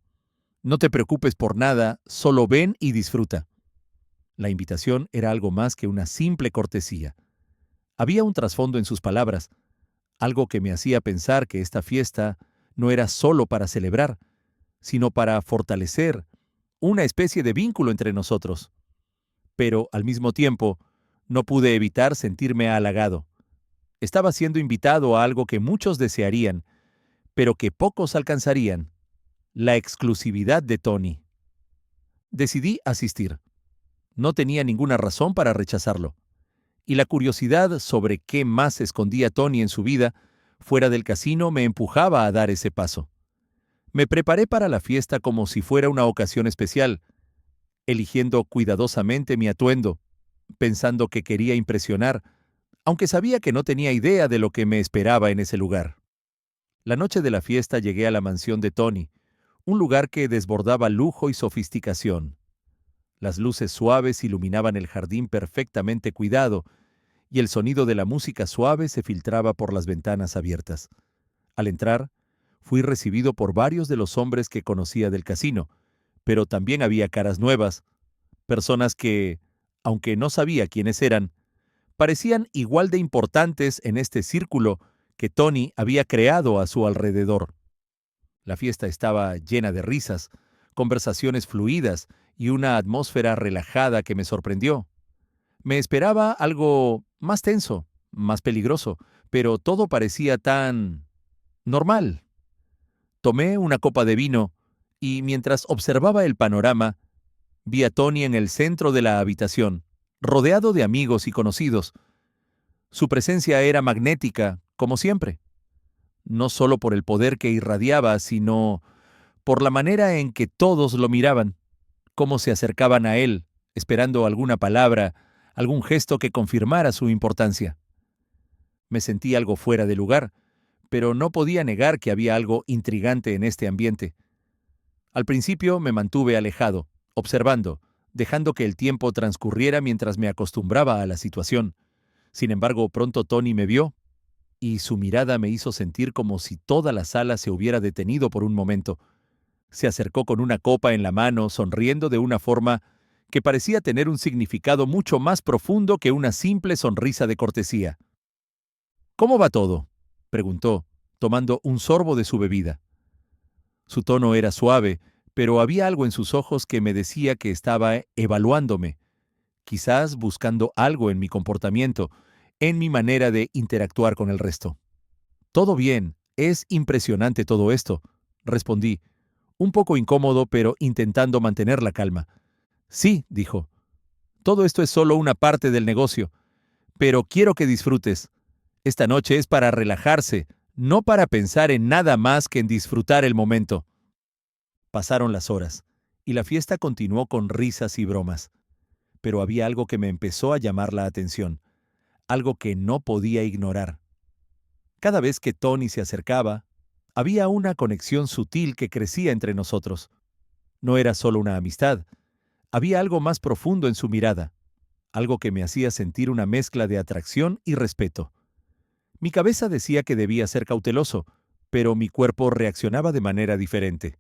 No te preocupes por nada, solo ven y disfruta». La invitación era algo más que una simple cortesía. Había un trasfondo en sus palabras, algo que me hacía pensar que esta fiesta no era solo para celebrar, sino para fortalecer una especie de vínculo entre nosotros. Pero, al mismo tiempo, no pude evitar sentirme halagado. Estaba siendo invitado a algo que muchos desearían, pero que pocos alcanzarían: la exclusividad de Tony. Decidí asistir. No tenía ninguna razón para rechazarlo. Y la curiosidad sobre qué más escondía Tony en su vida fuera del casino me empujaba a dar ese paso. Me preparé para la fiesta como si fuera una ocasión especial, eligiendo cuidadosamente mi atuendo, pensando que quería impresionar, aunque sabía que no tenía idea de lo que me esperaba en ese lugar. La noche de la fiesta llegué a la mansión de Tony, un lugar que desbordaba lujo y sofisticación. Las luces suaves iluminaban el jardín perfectamente cuidado, y el sonido de la música suave se filtraba por las ventanas abiertas. Al entrar, fui recibido por varios de los hombres que conocía del casino, pero también había caras nuevas, personas que, aunque no sabía quiénes eran, parecían igual de importantes en este círculo que Tony había creado a su alrededor. La fiesta estaba llena de risas, conversaciones fluidas y una atmósfera relajada que me sorprendió. Me esperaba algo más tenso, más peligroso, pero todo parecía tan normal. Tomé una copa de vino y mientras observaba el panorama, vi a Tony en el centro de la habitación, rodeado de amigos y conocidos. Su presencia era magnética, como siempre, no solo por el poder que irradiaba, sino por la manera en que todos lo miraban, cómo se acercaban a él, esperando alguna palabra, algún gesto que confirmara su importancia. Me sentí algo fuera de lugar, pero no podía negar que había algo intrigante en este ambiente. Al principio me mantuve alejado, observando, dejando que el tiempo transcurriera mientras me acostumbraba a la situación. Sin embargo, pronto Tony me vio, y su mirada me hizo sentir como si toda la sala se hubiera detenido por un momento. Se acercó con una copa en la mano, sonriendo de una forma que parecía tener un significado mucho más profundo que una simple sonrisa de cortesía. «¿Cómo va todo?», preguntó, tomando un sorbo de su bebida. Su tono era suave, pero había algo en sus ojos que me decía que estaba evaluándome, quizás buscando algo en mi comportamiento, en mi manera de interactuar con el resto. «Todo bien, es impresionante todo esto», respondí, un poco incómodo pero intentando mantener la calma. «Sí», dijo, «todo esto es solo una parte del negocio, pero quiero que disfrutes. Esta noche es para relajarse, no para pensar en nada más que en disfrutar el momento». Pasaron las horas, y la fiesta continuó con risas y bromas. Pero había algo que me empezó a llamar la atención, algo que no podía ignorar. Cada vez que Tony se acercaba, había una conexión sutil que crecía entre nosotros. No era solo una amistad, había algo más profundo en su mirada, algo que me hacía sentir una mezcla de atracción y respeto. Mi cabeza decía que debía ser cauteloso, pero mi cuerpo reaccionaba de manera diferente.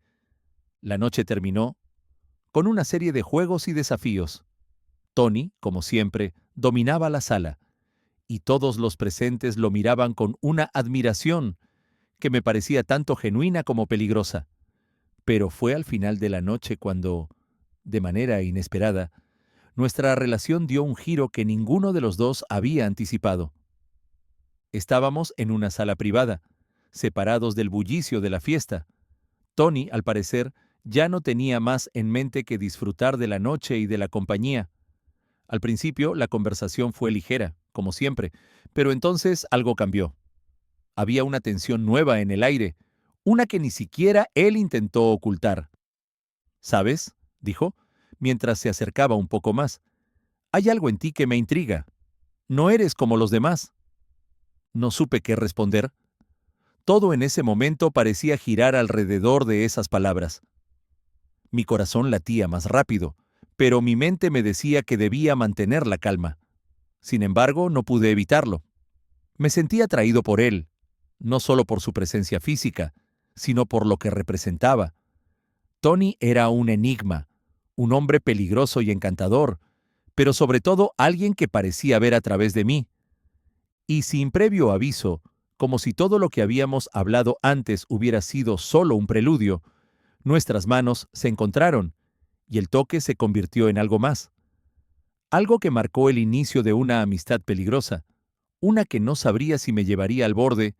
La noche terminó con una serie de juegos y desafíos. Tony, como siempre, dominaba la sala, y todos los presentes lo miraban con una admiración que me parecía tanto genuina como peligrosa. Pero fue al final de la noche cuando, de manera inesperada, nuestra relación dio un giro que ninguno de los dos había anticipado. Estábamos en una sala privada, separados del bullicio de la fiesta. Tony, al parecer, ya no tenía más en mente que disfrutar de la noche y de la compañía. Al principio, la conversación fue ligera, como siempre, pero entonces algo cambió. Había una tensión nueva en el aire, una que ni siquiera él intentó ocultar. «¿Sabes?», dijo, mientras se acercaba un poco más. «Hay algo en ti que me intriga. No eres como los demás». No supe qué responder. Todo en ese momento parecía girar alrededor de esas palabras. Mi corazón latía más rápido, pero mi mente me decía que debía mantener la calma. Sin embargo, no pude evitarlo. Me sentí atraído por él, no solo por su presencia física, sino por lo que representaba. Tony era un enigma, un hombre peligroso y encantador, pero sobre todo alguien que parecía ver a través de mí. Y sin previo aviso, como si todo lo que habíamos hablado antes hubiera sido solo un preludio, nuestras manos se encontraron, y el toque se convirtió en algo más. Algo que marcó el inicio de una amistad peligrosa, una que no sabría si me llevaría al borde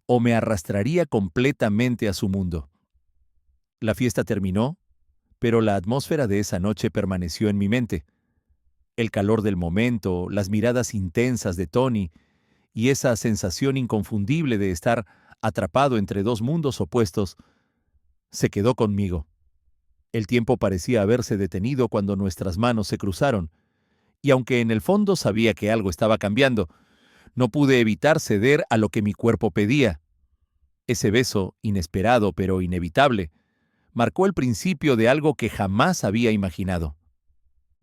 o me arrastraría completamente a su mundo. La fiesta terminó, pero la atmósfera de esa noche permaneció en mi mente. El calor del momento, las miradas intensas de Tony y esa sensación inconfundible de estar atrapado entre dos mundos opuestos, se quedó conmigo. El tiempo parecía haberse detenido cuando nuestras manos se cruzaron, y aunque en el fondo sabía que algo estaba cambiando, no pude evitar ceder a lo que mi cuerpo pedía. Ese beso, inesperado pero inevitable, marcó el principio de algo que jamás había imaginado.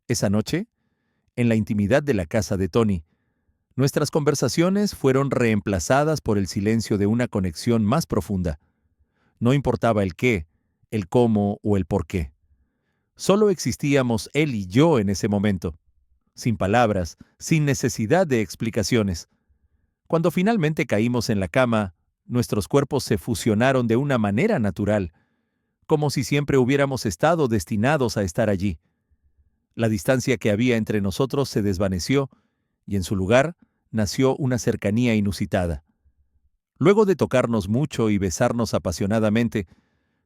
Esa noche, en la intimidad de la casa de Tony, nuestras conversaciones fueron reemplazadas por el silencio de una conexión más profunda. No importaba el qué, el cómo o el por qué. Solo existíamos él y yo en ese momento, sin palabras, sin necesidad de explicaciones. Cuando finalmente caímos en la cama, nuestros cuerpos se fusionaron de una manera natural, como si siempre hubiéramos estado destinados a estar allí. La distancia que había entre nosotros se desvaneció, y en su lugar nació una cercanía inusitada. Luego de tocarnos mucho y besarnos apasionadamente,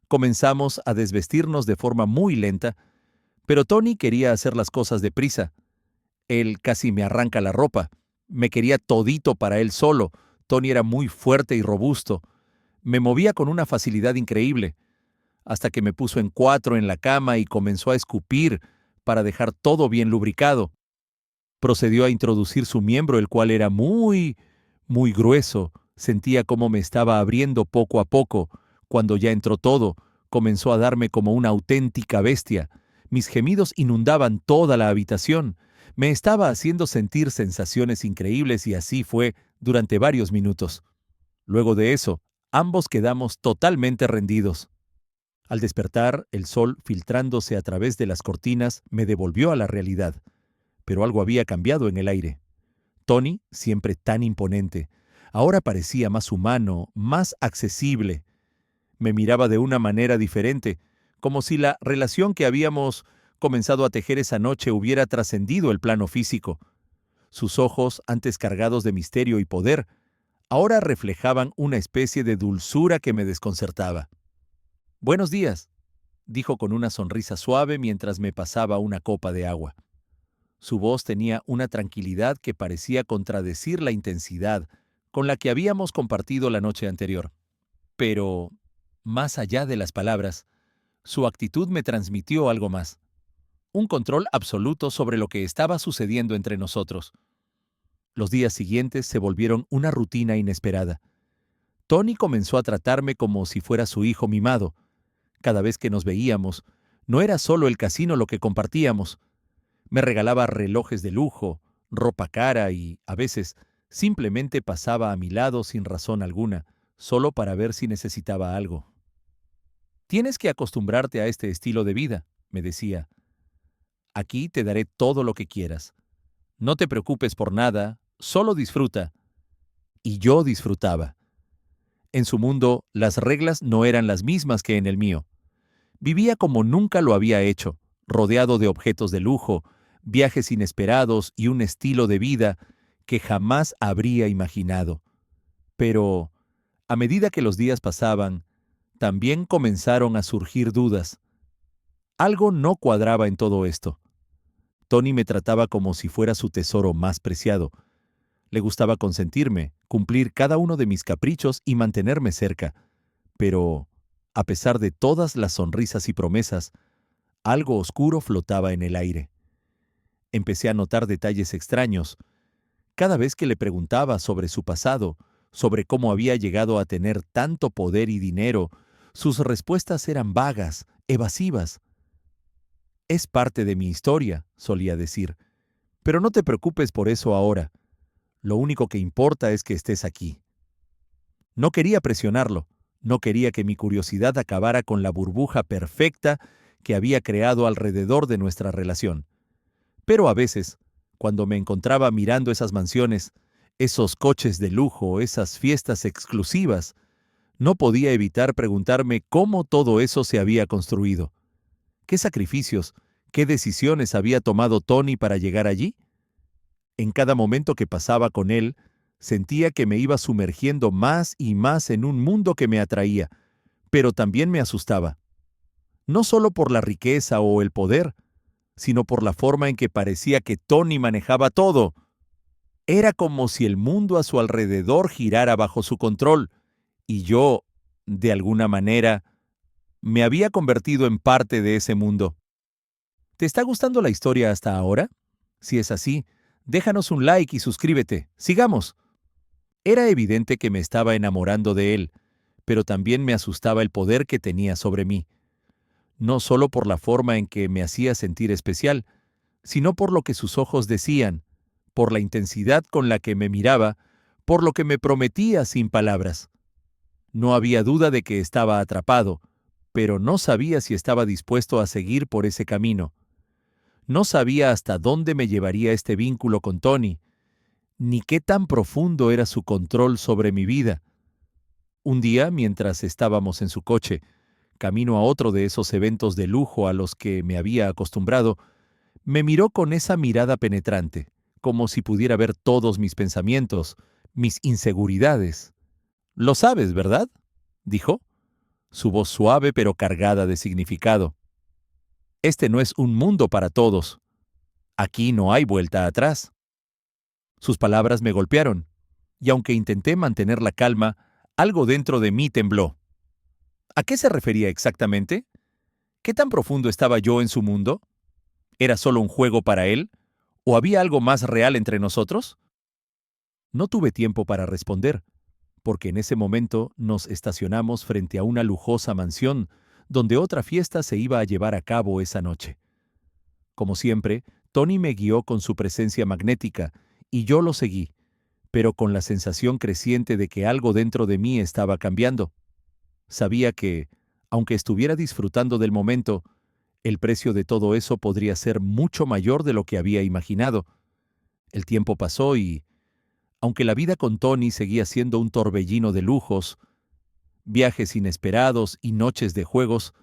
comenzamos a desvestirnos de forma muy lenta, pero Tony quería hacer las cosas deprisa. Él casi me arranca la ropa. Me quería todito para él solo. Tony era muy fuerte y robusto. Me movía con una facilidad increíble, hasta que me puso en cuatro en la cama y comenzó a escupir para dejar todo bien lubricado. Procedió a introducir su miembro, el cual era muy, muy grueso. Sentía cómo me estaba abriendo poco a poco. Cuando ya entró todo, comenzó a darme como una auténtica bestia. Mis gemidos inundaban toda la habitación. Me estaba haciendo sentir sensaciones increíbles y así fue durante varios minutos. Luego de eso, ambos quedamos totalmente rendidos. Al despertar, el sol, filtrándose a través de las cortinas, me devolvió a la realidad. Pero algo había cambiado en el aire. Tony, siempre tan imponente, ahora parecía más humano, más accesible. Me miraba de una manera diferente, como si la relación que habíamos comenzado a tejer esa noche hubiera trascendido el plano físico. Sus ojos, antes cargados de misterio y poder, ahora reflejaban una especie de dulzura que me desconcertaba. «Buenos días», dijo con una sonrisa suave mientras me pasaba una copa de agua. Su voz tenía una tranquilidad que parecía contradecir la intensidad con la que habíamos compartido la noche anterior. Pero, más allá de las palabras, su actitud me transmitió algo más. Un control absoluto sobre lo que estaba sucediendo entre nosotros. Los días siguientes se volvieron una rutina inesperada. Tony comenzó a tratarme como si fuera su hijo mimado. Cada vez que nos veíamos, no era solo el casino lo que compartíamos. Me regalaba relojes de lujo, ropa cara y, a veces, simplemente pasaba a mi lado sin razón alguna, solo para ver si necesitaba algo. «Tienes que acostumbrarte a este estilo de vida», me decía. «Aquí te daré todo lo que quieras. No te preocupes por nada, solo disfruta». Y yo disfrutaba. En su mundo, las reglas no eran las mismas que en el mío. Vivía como nunca lo había hecho, rodeado de objetos de lujo, viajes inesperados y un estilo de vida que jamás habría imaginado. Pero, a medida que los días pasaban, también comenzaron a surgir dudas. Algo no cuadraba en todo esto. Tony me trataba como si fuera su tesoro más preciado. Le gustaba consentirme, cumplir cada uno de mis caprichos y mantenerme cerca. Pero, a pesar de todas las sonrisas y promesas, algo oscuro flotaba en el aire. Empecé a notar detalles extraños. Cada vez que le preguntaba sobre su pasado, sobre cómo había llegado a tener tanto poder y dinero, sus respuestas eran vagas, evasivas. «Es parte de mi historia», solía decir, «pero no te preocupes por eso ahora. Lo único que importa es que estés aquí». No quería presionarlo, no quería que mi curiosidad acabara con la burbuja perfecta que había creado alrededor de nuestra relación. Pero a veces, cuando me encontraba mirando esas mansiones, esos coches de lujo, esas fiestas exclusivas, no podía evitar preguntarme cómo todo eso se había construido. ¿Qué sacrificios, qué decisiones había tomado Tony para llegar allí? En cada momento que pasaba con él, sentía que me iba sumergiendo más y más en un mundo que me atraía, pero también me asustaba. No solo por la riqueza o el poder, sino por la forma en que parecía que Tony manejaba todo. Era como si el mundo a su alrededor girara bajo su control, y yo, de alguna manera, me había convertido en parte de ese mundo. ¿Te está gustando la historia hasta ahora? Si es así, déjanos un like y suscríbete. ¡Sigamos! Era evidente que me estaba enamorando de él, pero también me asustaba el poder que tenía sobre mí. No solo por la forma en que me hacía sentir especial, sino por lo que sus ojos decían, por la intensidad con la que me miraba, por lo que me prometía sin palabras. No había duda de que estaba atrapado, pero no sabía si estaba dispuesto a seguir por ese camino. No sabía hasta dónde me llevaría este vínculo con Tony, ni qué tan profundo era su control sobre mi vida. Un día, mientras estábamos en su coche, camino a otro de esos eventos de lujo a los que me había acostumbrado, me miró con esa mirada penetrante, como si pudiera ver todos mis pensamientos, mis inseguridades. «Lo sabes, ¿verdad?», dijo, su voz suave pero cargada de significado. «Este no es un mundo para todos. Aquí no hay vuelta atrás». Sus palabras me golpearon, y aunque intenté mantener la calma, algo dentro de mí tembló. ¿A qué se refería exactamente? ¿Qué tan profundo estaba yo en su mundo? ¿Era solo un juego para él? ¿O había algo más real entre nosotros? No tuve tiempo para responder, porque en ese momento nos estacionamos frente a una lujosa mansión donde otra fiesta se iba a llevar a cabo esa noche. Como siempre, Tony me guió con su presencia magnética, y yo lo seguí, pero con la sensación creciente de que algo dentro de mí estaba cambiando. Sabía que, aunque estuviera disfrutando del momento, el precio de todo eso podría ser mucho mayor de lo que había imaginado. El tiempo pasó y, aunque la vida con Tony seguía siendo un torbellino de lujos, viajes inesperados y noches de juegos,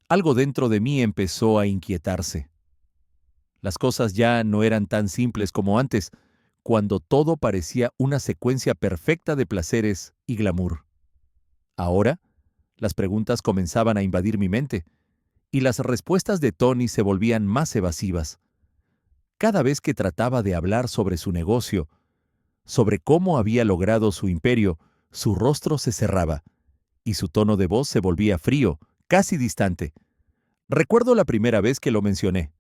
algo dentro de mí empezó a inquietarse. Las cosas ya no eran tan simples como antes, cuando todo parecía una secuencia perfecta de placeres y glamour. Ahora, las preguntas comenzaban a invadir mi mente, y las respuestas de Tony se volvían más evasivas. Cada vez que trataba de hablar sobre su negocio, sobre cómo había logrado su imperio, su rostro se cerraba, y su tono de voz se volvía frío, casi distante. Recuerdo la primera vez que lo mencioné.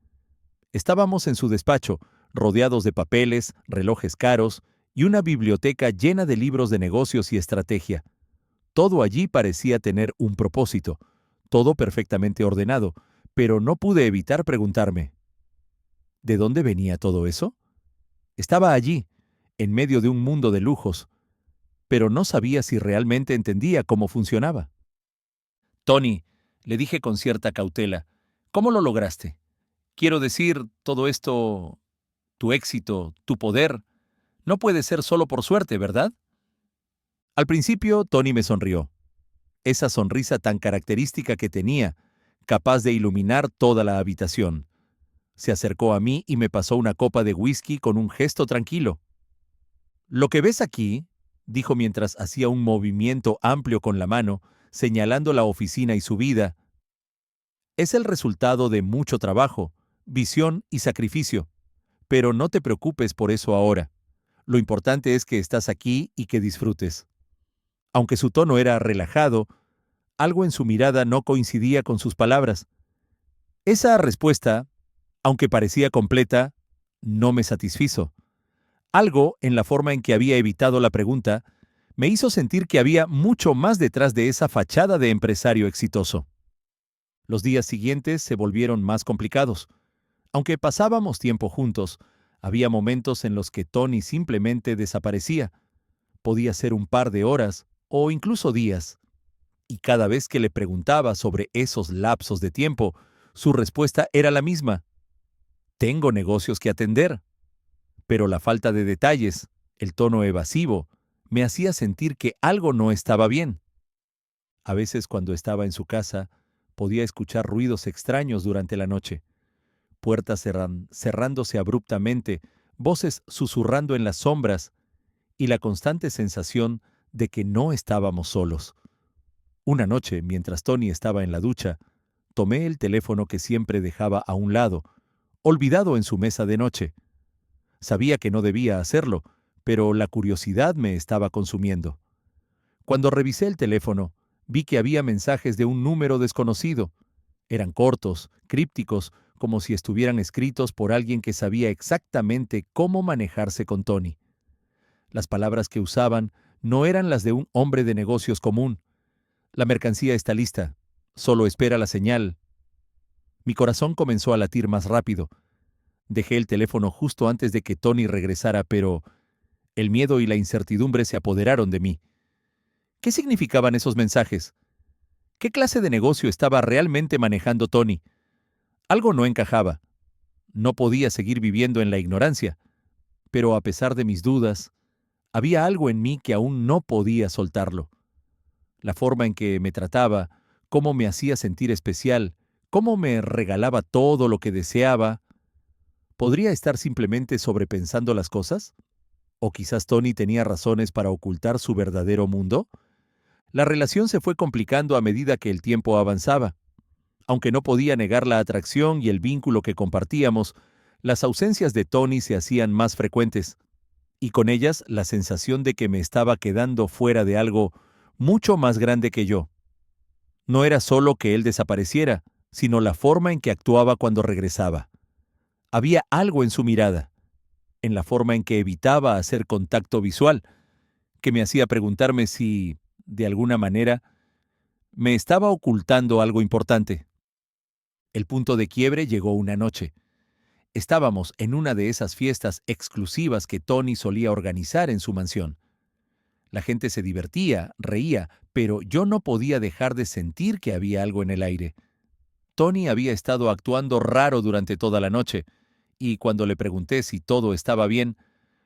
Estábamos en su despacho, rodeados de papeles, relojes caros y una biblioteca llena de libros de negocios y estrategia. Todo allí parecía tener un propósito, todo perfectamente ordenado, pero no pude evitar preguntarme, ¿de dónde venía todo eso? Estaba allí, en medio de un mundo de lujos, pero no sabía si realmente entendía cómo funcionaba. Tony, le dije con cierta cautela, ¿cómo lo lograste? Quiero decir, todo esto, tu éxito, tu poder, no puede ser solo por suerte, ¿verdad? Al principio, Tony me sonrió. Esa sonrisa tan característica que tenía, capaz de iluminar toda la habitación. Se acercó a mí y me pasó una copa de whisky con un gesto tranquilo. Lo que ves aquí, dijo mientras hacía un movimiento amplio con la mano, señalando la oficina y su vida, es el resultado de mucho trabajo, visión y sacrificio. Pero no te preocupes por eso ahora. Lo importante es que estás aquí y que disfrutes. Aunque su tono era relajado, algo en su mirada no coincidía con sus palabras. Esa respuesta, aunque parecía completa, no me satisfizo. Algo en la forma en que había evitado la pregunta me hizo sentir que había mucho más detrás de esa fachada de empresario exitoso. Los días siguientes se volvieron más complicados. Aunque pasábamos tiempo juntos, había momentos en los que Tony simplemente desaparecía. Podía ser un par de horas o incluso días. Y cada vez que le preguntaba sobre esos lapsos de tiempo, su respuesta era la misma. Tengo negocios que atender. Pero la falta de detalles, el tono evasivo, me hacía sentir que algo no estaba bien. A veces cuando estaba en su casa, podía escuchar ruidos extraños durante la noche. Puertas cerrándose abruptamente, voces susurrando en las sombras y la constante sensación de que no estábamos solos. Una noche, mientras Tony estaba en la ducha, tomé el teléfono que siempre dejaba a un lado, olvidado en su mesa de noche. Sabía que no debía hacerlo, pero la curiosidad me estaba consumiendo. Cuando revisé el teléfono, vi que había mensajes de un número desconocido. Eran cortos, crípticos, como si estuvieran escritos por alguien que sabía exactamente cómo manejarse con Tony. Las palabras que usaban no eran las de un hombre de negocios común. La mercancía está lista. Solo espera la señal. Mi corazón comenzó a latir más rápido. Dejé el teléfono justo antes de que Tony regresara, pero el miedo y la incertidumbre se apoderaron de mí. ¿Qué significaban esos mensajes? ¿Qué clase de negocio estaba realmente manejando Tony? Algo no encajaba. No podía seguir viviendo en la ignorancia. Pero a pesar de mis dudas, había algo en mí que aún no podía soltarlo. La forma en que me trataba, cómo me hacía sentir especial, cómo me regalaba todo lo que deseaba. ¿Podría estar simplemente sobrepensando las cosas? ¿O quizás Tony tenía razones para ocultar su verdadero mundo? La relación se fue complicando a medida que el tiempo avanzaba. Aunque no podía negar la atracción y el vínculo que compartíamos, las ausencias de Tony se hacían más frecuentes, y con ellas la sensación de que me estaba quedando fuera de algo mucho más grande que yo. No era solo que él desapareciera, sino la forma en que actuaba cuando regresaba. Había algo en su mirada, en la forma en que evitaba hacer contacto visual, que me hacía preguntarme si, de alguna manera, me estaba ocultando algo importante. El punto de quiebre llegó una noche. Estábamos en una de esas fiestas exclusivas que Tony solía organizar en su mansión. La gente se divertía, reía, pero yo no podía dejar de sentir que había algo en el aire. Tony había estado actuando raro durante toda la noche, y cuando le pregunté si todo estaba bien,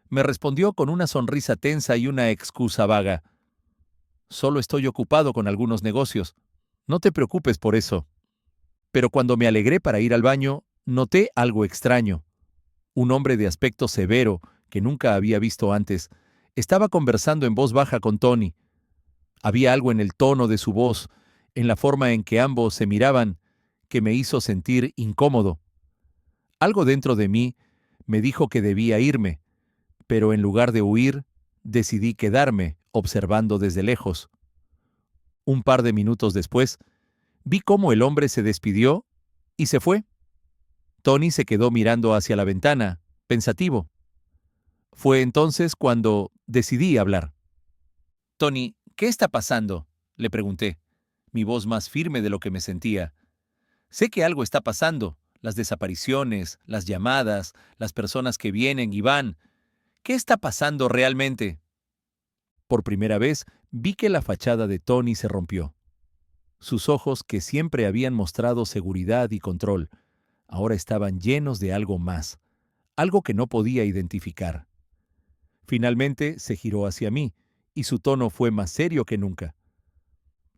me respondió con una sonrisa tensa y una excusa vaga. Solo estoy ocupado con algunos negocios. No te preocupes por eso. Pero cuando me alegré para ir al baño, noté algo extraño. Un hombre de aspecto severo, que nunca había visto antes, estaba conversando en voz baja con Tony. Había algo en el tono de su voz, en la forma en que ambos se miraban, que me hizo sentir incómodo. Algo dentro de mí me dijo que debía irme, pero en lugar de huir, decidí quedarme, observando desde lejos. Un par de minutos después, vi cómo el hombre se despidió y se fue. Tony se quedó mirando hacia la ventana, pensativo. Fue entonces cuando decidí hablar. Tony, ¿qué está pasando?, le pregunté, mi voz más firme de lo que me sentía. Sé que algo está pasando, las desapariciones, las llamadas, las personas que vienen y van. ¿Qué está pasando realmente? Por primera vez, vi que la fachada de Tony se rompió. Sus ojos, que siempre habían mostrado seguridad y control, ahora estaban llenos de algo más, algo que no podía identificar. Finalmente se giró hacia mí, y su tono fue más serio que nunca.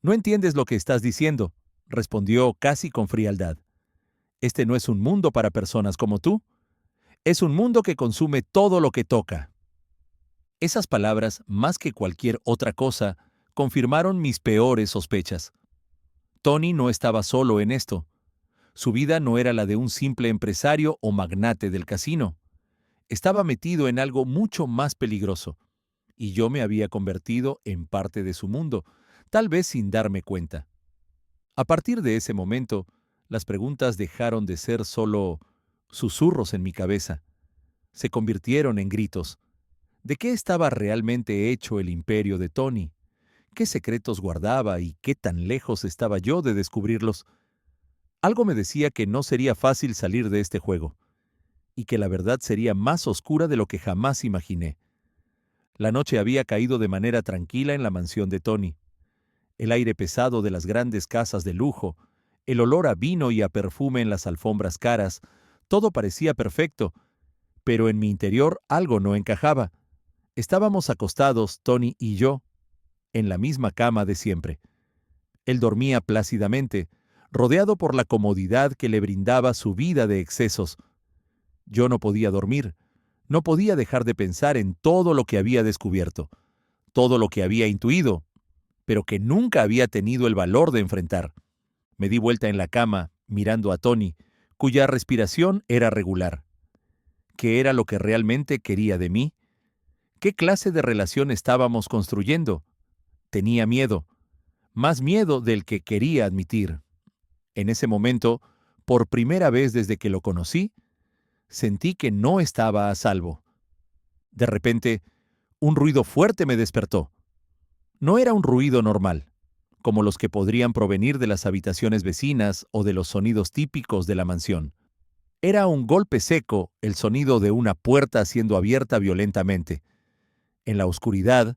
«No entiendes lo que estás diciendo», respondió casi con frialdad. «Este no es un mundo para personas como tú. Es un mundo que consume todo lo que toca». Esas palabras, más que cualquier otra cosa, confirmaron mis peores sospechas. Tony no estaba solo en esto. Su vida no era la de un simple empresario o magnate del casino. Estaba metido en algo mucho más peligroso, y yo me había convertido en parte de su mundo, tal vez sin darme cuenta. A partir de ese momento, las preguntas dejaron de ser solo susurros en mi cabeza. Se convirtieron en gritos. ¿De qué estaba realmente hecho el imperio de Tony? ¿Qué secretos guardaba y qué tan lejos estaba yo de descubrirlos? Algo me decía que no sería fácil salir de este juego, y que la verdad sería más oscura de lo que jamás imaginé. La noche había caído de manera tranquila en la mansión de Tony. El aire pesado de las grandes casas de lujo, el olor a vino y a perfume en las alfombras caras, todo parecía perfecto, pero en mi interior algo no encajaba. Estábamos acostados, Tony y yo, en la misma cama de siempre. Él dormía plácidamente, rodeado por la comodidad que le brindaba su vida de excesos. Yo no podía dormir, no podía dejar de pensar en todo lo que había descubierto, todo lo que había intuido, pero que nunca había tenido el valor de enfrentar. Me di vuelta en la cama, mirando a Tony, cuya respiración era regular. ¿Qué era lo que realmente quería de mí? ¿Qué clase de relación estábamos construyendo? Tenía miedo, más miedo del que quería admitir. En ese momento, por primera vez desde que lo conocí, sentí que no estaba a salvo. De repente, un ruido fuerte me despertó. No era un ruido normal, como los que podrían provenir de las habitaciones vecinas o de los sonidos típicos de la mansión. Era un golpe seco, el sonido de una puerta siendo abierta violentamente. En la oscuridad,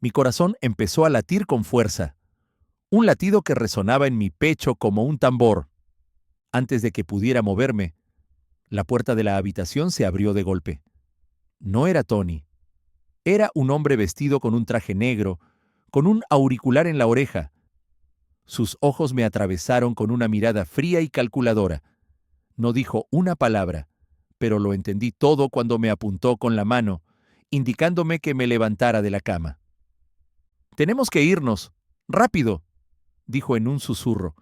mi corazón empezó a latir con fuerza, un latido que resonaba en mi pecho como un tambor. Antes de que pudiera moverme, la puerta de la habitación se abrió de golpe. No era Tony. Era un hombre vestido con un traje negro, con un auricular en la oreja. Sus ojos me atravesaron con una mirada fría y calculadora. No dijo una palabra, pero lo entendí todo cuando me apuntó con la mano, indicándome que me levantara de la cama. «Tenemos que irnos. ¡Rápido!», dijo en un susurro,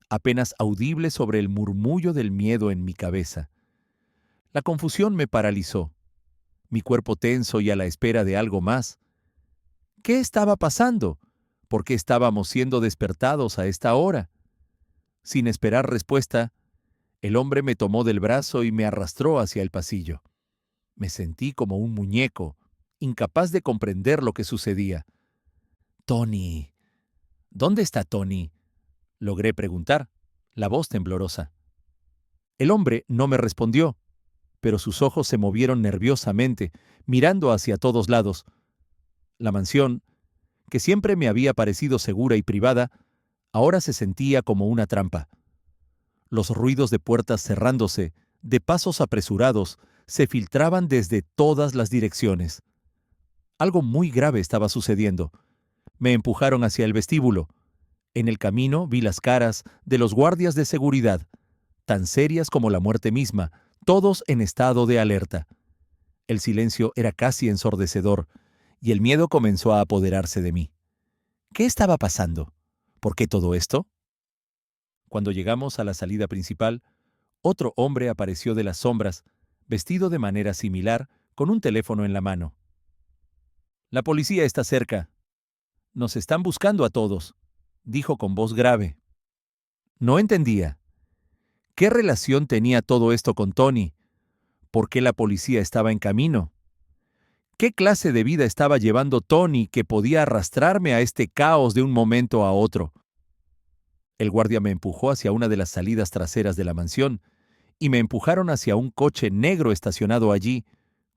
apenas audible sobre el murmullo del miedo en mi cabeza. La confusión me paralizó, mi cuerpo tenso y a la espera de algo más. ¿Qué estaba pasando? ¿Por qué estábamos siendo despertados a esta hora? Sin esperar respuesta, el hombre me tomó del brazo y me arrastró hacia el pasillo. Me sentí como un muñeco, incapaz de comprender lo que sucedía. «Tony. ¿Dónde está Tony?», logré preguntar, la voz temblorosa. El hombre no me respondió, pero sus ojos se movieron nerviosamente, mirando hacia todos lados. La mansión, que siempre me había parecido segura y privada, ahora se sentía como una trampa. Los ruidos de puertas cerrándose, de pasos apresurados, se filtraban desde todas las direcciones. Algo muy grave estaba sucediendo. Me empujaron hacia el vestíbulo. En el camino vi las caras de los guardias de seguridad, tan serias como la muerte misma, todos en estado de alerta. El silencio era casi ensordecedor, y el miedo comenzó a apoderarse de mí. ¿Qué estaba pasando? ¿Por qué todo esto? Cuando llegamos a la salida principal, otro hombre apareció de las sombras, vestido de manera similar, con un teléfono en la mano. «La policía está cerca. Nos están buscando a todos», dijo con voz grave. No entendía. ¿Qué relación tenía todo esto con Tony? ¿Por qué la policía estaba en camino? ¿Qué clase de vida estaba llevando Tony que podía arrastrarme a este caos de un momento a otro? El guardia me empujó hacia una de las salidas traseras de la mansión y me empujaron hacia un coche negro estacionado allí,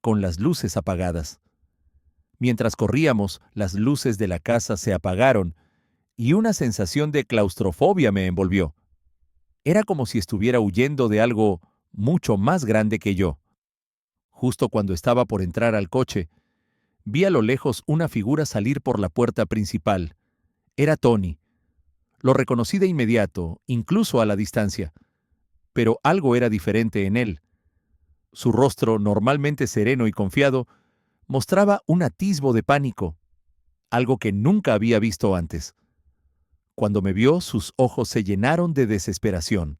con las luces apagadas. Mientras corríamos, las luces de la casa se apagaron y una sensación de claustrofobia me envolvió. Era como si estuviera huyendo de algo mucho más grande que yo. Justo cuando estaba por entrar al coche, vi a lo lejos una figura salir por la puerta principal. Era Tony. Lo reconocí de inmediato, incluso a la distancia. Pero algo era diferente en él. Su rostro, normalmente sereno y confiado, mostraba un atisbo de pánico, algo que nunca había visto antes. Cuando me vio, sus ojos se llenaron de desesperación.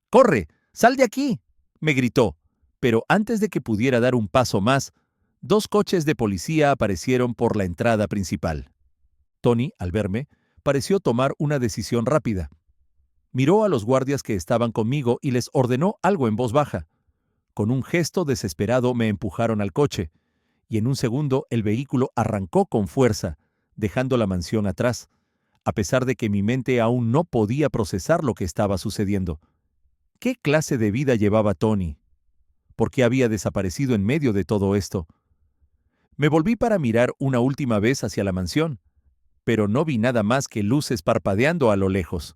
«¡Corre! ¡Sal de aquí!», me gritó, pero antes de que pudiera dar un paso más, 2 coches de policía aparecieron por la entrada principal. Tony, al verme, pareció tomar una decisión rápida. Miró a los guardias que estaban conmigo y les ordenó algo en voz baja. Con un gesto desesperado me empujaron al coche, y en un segundo el vehículo arrancó con fuerza, dejando la mansión atrás, a pesar de que mi mente aún no podía procesar lo que estaba sucediendo. ¿Qué clase de vida llevaba Tony? ¿Por qué había desaparecido en medio de todo esto? Me volví para mirar una última vez hacia la mansión, pero no vi nada más que luces parpadeando a lo lejos.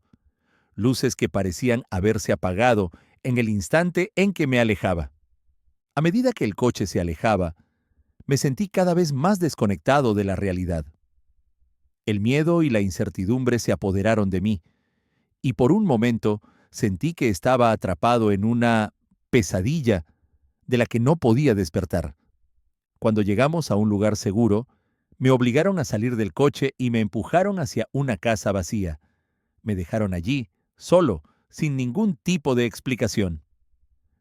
Luces que parecían haberse apagado en el instante en que me alejaba. A medida que el coche se alejaba, me sentí cada vez más desconectado de la realidad. El miedo y la incertidumbre se apoderaron de mí, y por un momento sentí que estaba atrapado en una pesadilla de la que no podía despertar. Cuando llegamos a un lugar seguro, me obligaron a salir del coche y me empujaron hacia una casa vacía. Me dejaron allí, solo, sin ningún tipo de explicación.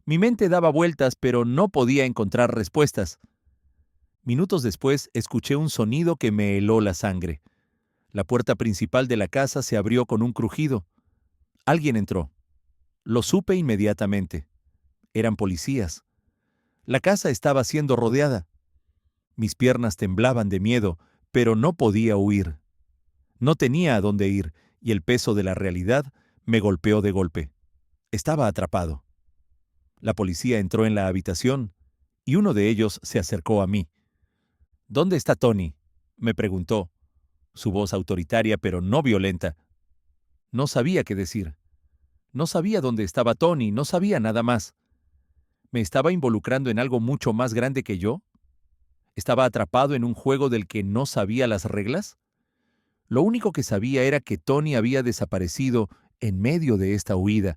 Mi mente daba vueltas, pero no podía encontrar respuestas. Minutos después, escuché un sonido que me heló la sangre. La puerta principal de la casa se abrió con un crujido. Alguien entró. Lo supe inmediatamente. Eran policías. La casa estaba siendo rodeada. Mis piernas temblaban de miedo, pero no podía huir. No tenía a dónde ir, y el peso de la realidad me golpeó de golpe. Estaba atrapado. La policía entró en la habitación, y uno de ellos se acercó a mí. «¿Dónde está Tony?», me preguntó, su voz autoritaria pero no violenta. No sabía qué decir. No sabía dónde estaba Tony, no sabía nada más. ¿Me estaba involucrando en algo mucho más grande que yo? ¿Estaba atrapado en un juego del que no sabía las reglas? Lo único que sabía era que Tony había desaparecido en medio de esta huida,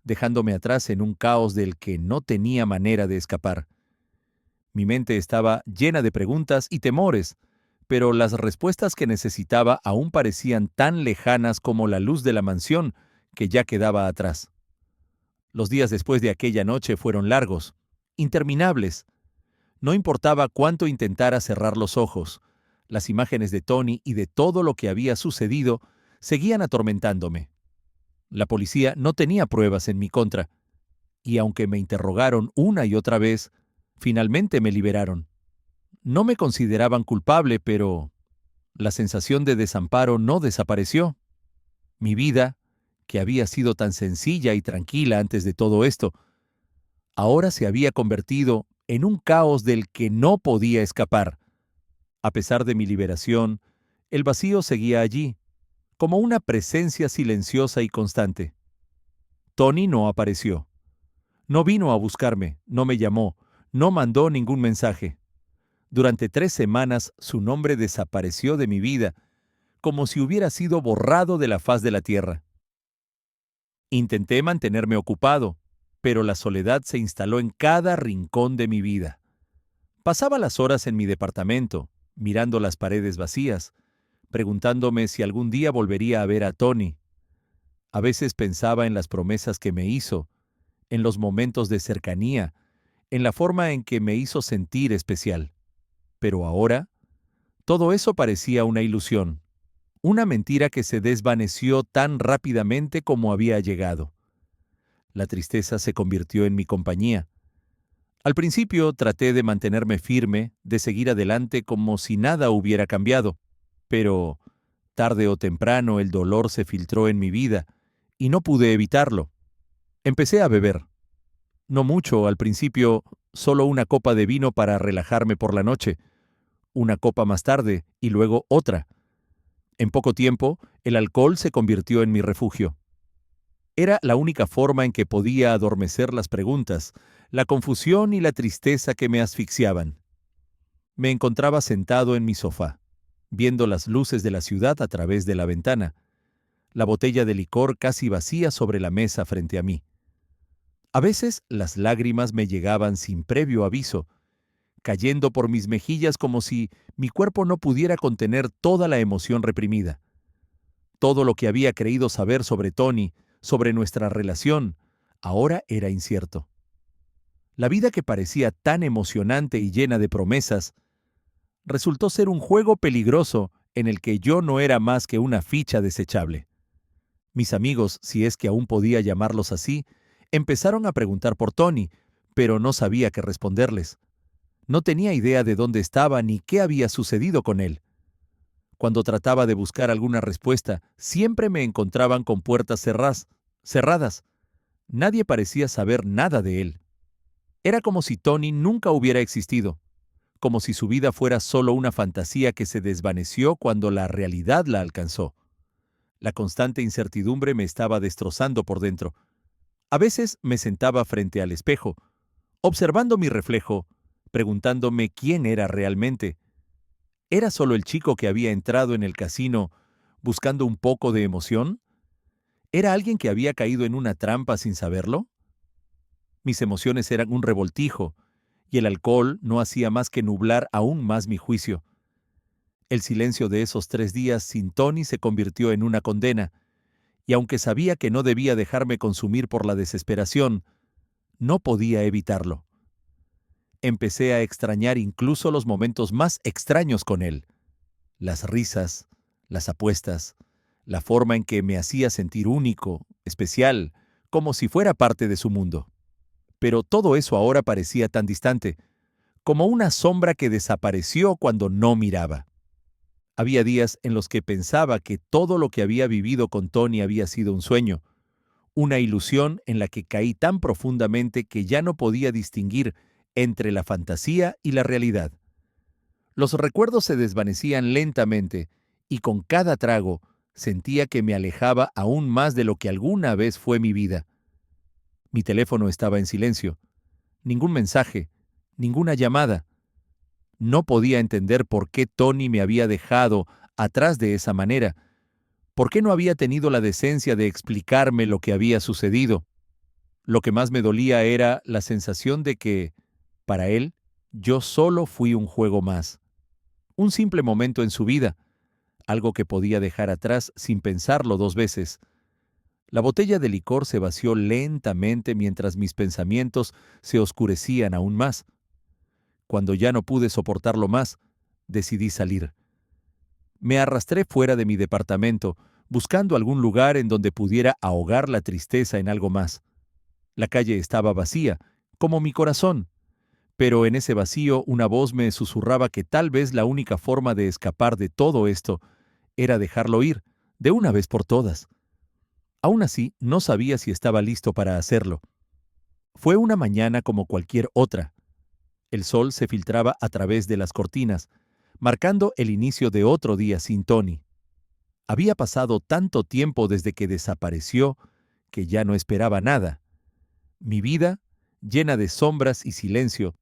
dejándome atrás en un caos del que no tenía manera de escapar. Mi mente estaba llena de preguntas y temores, pero las respuestas que necesitaba aún parecían tan lejanas como la luz de la mansión que ya quedaba atrás. Los días después de aquella noche fueron largos, interminables. No importaba cuánto intentara cerrar los ojos, las imágenes de Tony y de todo lo que había sucedido seguían atormentándome. La policía no tenía pruebas en mi contra, y aunque me interrogaron una y otra vez, finalmente me liberaron. No me consideraban culpable, pero la sensación de desamparo no desapareció. Mi vida, que había sido tan sencilla y tranquila antes de todo esto, ahora se había convertido en un caos del que no podía escapar. A pesar de mi liberación, el vacío seguía allí, como una presencia silenciosa y constante. Tony no apareció. No vino a buscarme, no me llamó, no mandó ningún mensaje. Durante 3 semanas su nombre desapareció de mi vida, como si hubiera sido borrado de la faz de la tierra. Intenté mantenerme ocupado, pero la soledad se instaló en cada rincón de mi vida. Pasaba las horas en mi departamento, mirando las paredes vacías, preguntándome si algún día volvería a ver a Tony. A veces pensaba en las promesas que me hizo, en los momentos de cercanía, en la forma en que me hizo sentir especial. Pero ahora, todo eso parecía una ilusión, una mentira que se desvaneció tan rápidamente como había llegado. La tristeza se convirtió en mi compañía. Al principio traté de mantenerme firme, de seguir adelante como si nada hubiera cambiado, pero tarde o temprano el dolor se filtró en mi vida y no pude evitarlo. Empecé a beber. No mucho al principio, solo una copa de vino para relajarme por la noche, una copa más tarde y luego otra. En poco tiempo, el alcohol se convirtió en mi refugio. Era la única forma en que podía adormecer las preguntas, la confusión y la tristeza que me asfixiaban. Me encontraba sentado en mi sofá, viendo las luces de la ciudad a través de la ventana, la botella de licor casi vacía sobre la mesa frente a mí. A veces las lágrimas me llegaban sin previo aviso, cayendo por mis mejillas como si mi cuerpo no pudiera contener toda la emoción reprimida. Todo lo que había creído saber sobre Tony, sobre nuestra relación, ahora era incierto. La vida que parecía tan emocionante y llena de promesas, resultó ser un juego peligroso en el que yo no era más que una ficha desechable. Mis amigos, si es que aún podía llamarlos así, empezaron a preguntar por Tony, pero no sabía qué responderles. No tenía idea de dónde estaba ni qué había sucedido con él. Cuando trataba de buscar alguna respuesta, siempre me encontraban con puertas cerradas. Nadie parecía saber nada de él. Era como si Tony nunca hubiera existido, como si su vida fuera solo una fantasía que se desvaneció cuando la realidad la alcanzó. La constante incertidumbre me estaba destrozando por dentro. A veces me sentaba frente al espejo, observando mi reflejo, preguntándome quién era realmente. ¿Era solo el chico que había entrado en el casino buscando un poco de emoción? ¿Era alguien que había caído en una trampa sin saberlo? Mis emociones eran un revoltijo, y el alcohol no hacía más que nublar aún más mi juicio. El silencio de esos 3 días sin Tony se convirtió en una condena, y aunque sabía que no debía dejarme consumir por la desesperación, no podía evitarlo. Empecé a extrañar incluso los momentos más extraños con él. Las risas, las apuestas, la forma en que me hacía sentir único, especial, como si fuera parte de su mundo. Pero todo eso ahora parecía tan distante, como una sombra que desapareció cuando no miraba. Había días en los que pensaba que todo lo que había vivido con Tony había sido un sueño, una ilusión en la que caí tan profundamente que ya no podía distinguir entre la fantasía y la realidad. Los recuerdos se desvanecían lentamente, y con cada trago sentía que me alejaba aún más de lo que alguna vez fue mi vida. Mi teléfono estaba en silencio. Ningún mensaje, ninguna llamada. No podía entender por qué Tony me había dejado atrás de esa manera, por qué no había tenido la decencia de explicarme lo que había sucedido. Lo que más me dolía era la sensación de que, para él, yo solo fui un juego más, un simple momento en su vida, algo que podía dejar atrás sin pensarlo 2 veces. La botella de licor se vació lentamente mientras mis pensamientos se oscurecían aún más. Cuando ya no pude soportarlo más, decidí salir. Me arrastré fuera de mi departamento, buscando algún lugar en donde pudiera ahogar la tristeza en algo más. La calle estaba vacía, como mi corazón, pero en ese vacío una voz me susurraba que tal vez la única forma de escapar de todo esto era dejarlo ir, de una vez por todas. Aún así, no sabía si estaba listo para hacerlo. Fue una mañana como cualquier otra. El sol se filtraba a través de las cortinas, marcando el inicio de otro día sin Tony. Había pasado tanto tiempo desde que desapareció que ya no esperaba nada. Mi vida, llena de sombras y silencio,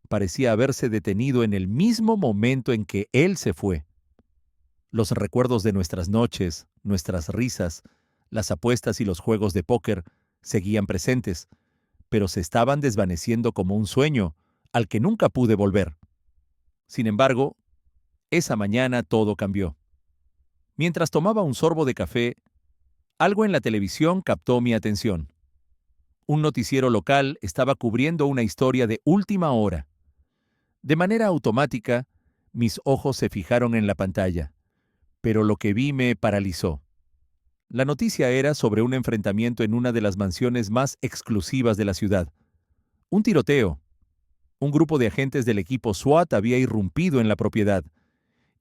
parecía haberse detenido en el mismo momento en que él se fue. Los recuerdos de nuestras noches, nuestras risas, las apuestas y los juegos de póker seguían presentes, pero se estaban desvaneciendo como un sueño al que nunca pude volver. Sin embargo, esa mañana todo cambió. Mientras tomaba un sorbo de café, algo en la televisión captó mi atención. Un noticiero local estaba cubriendo una historia de última hora. De manera automática, mis ojos se fijaron en la pantalla, pero lo que vi me paralizó. La noticia era sobre un enfrentamiento en una de las mansiones más exclusivas de la ciudad. Un tiroteo. Un grupo de agentes del equipo SWAT había irrumpido en la propiedad,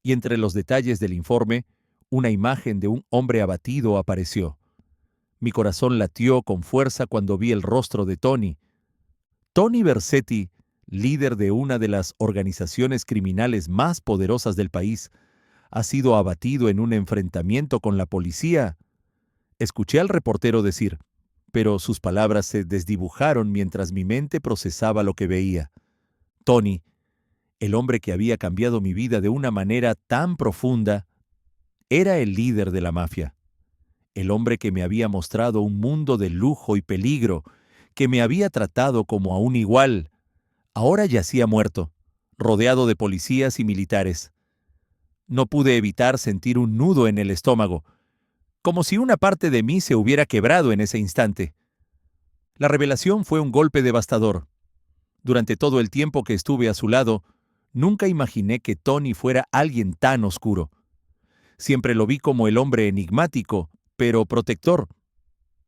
y entre los detalles del informe, una imagen de un hombre abatido apareció. Mi corazón latió con fuerza cuando vi el rostro de Tony. Tony Vercetti, líder de una de las organizaciones criminales más poderosas del país, ha sido abatido en un enfrentamiento con la policía. Escuché al reportero decir, pero sus palabras se desdibujaron mientras mi mente procesaba lo que veía. Tony, el hombre que había cambiado mi vida de una manera tan profunda, era el líder de la mafia. El hombre que me había mostrado un mundo de lujo y peligro, que me había tratado como a un igual, ahora yacía muerto, rodeado de policías y militares. No pude evitar sentir un nudo en el estómago, como si una parte de mí se hubiera quebrado en ese instante. La revelación fue un golpe devastador. Durante todo el tiempo que estuve a su lado, nunca imaginé que Tony fuera alguien tan oscuro. Siempre lo vi como el hombre enigmático, pero protector.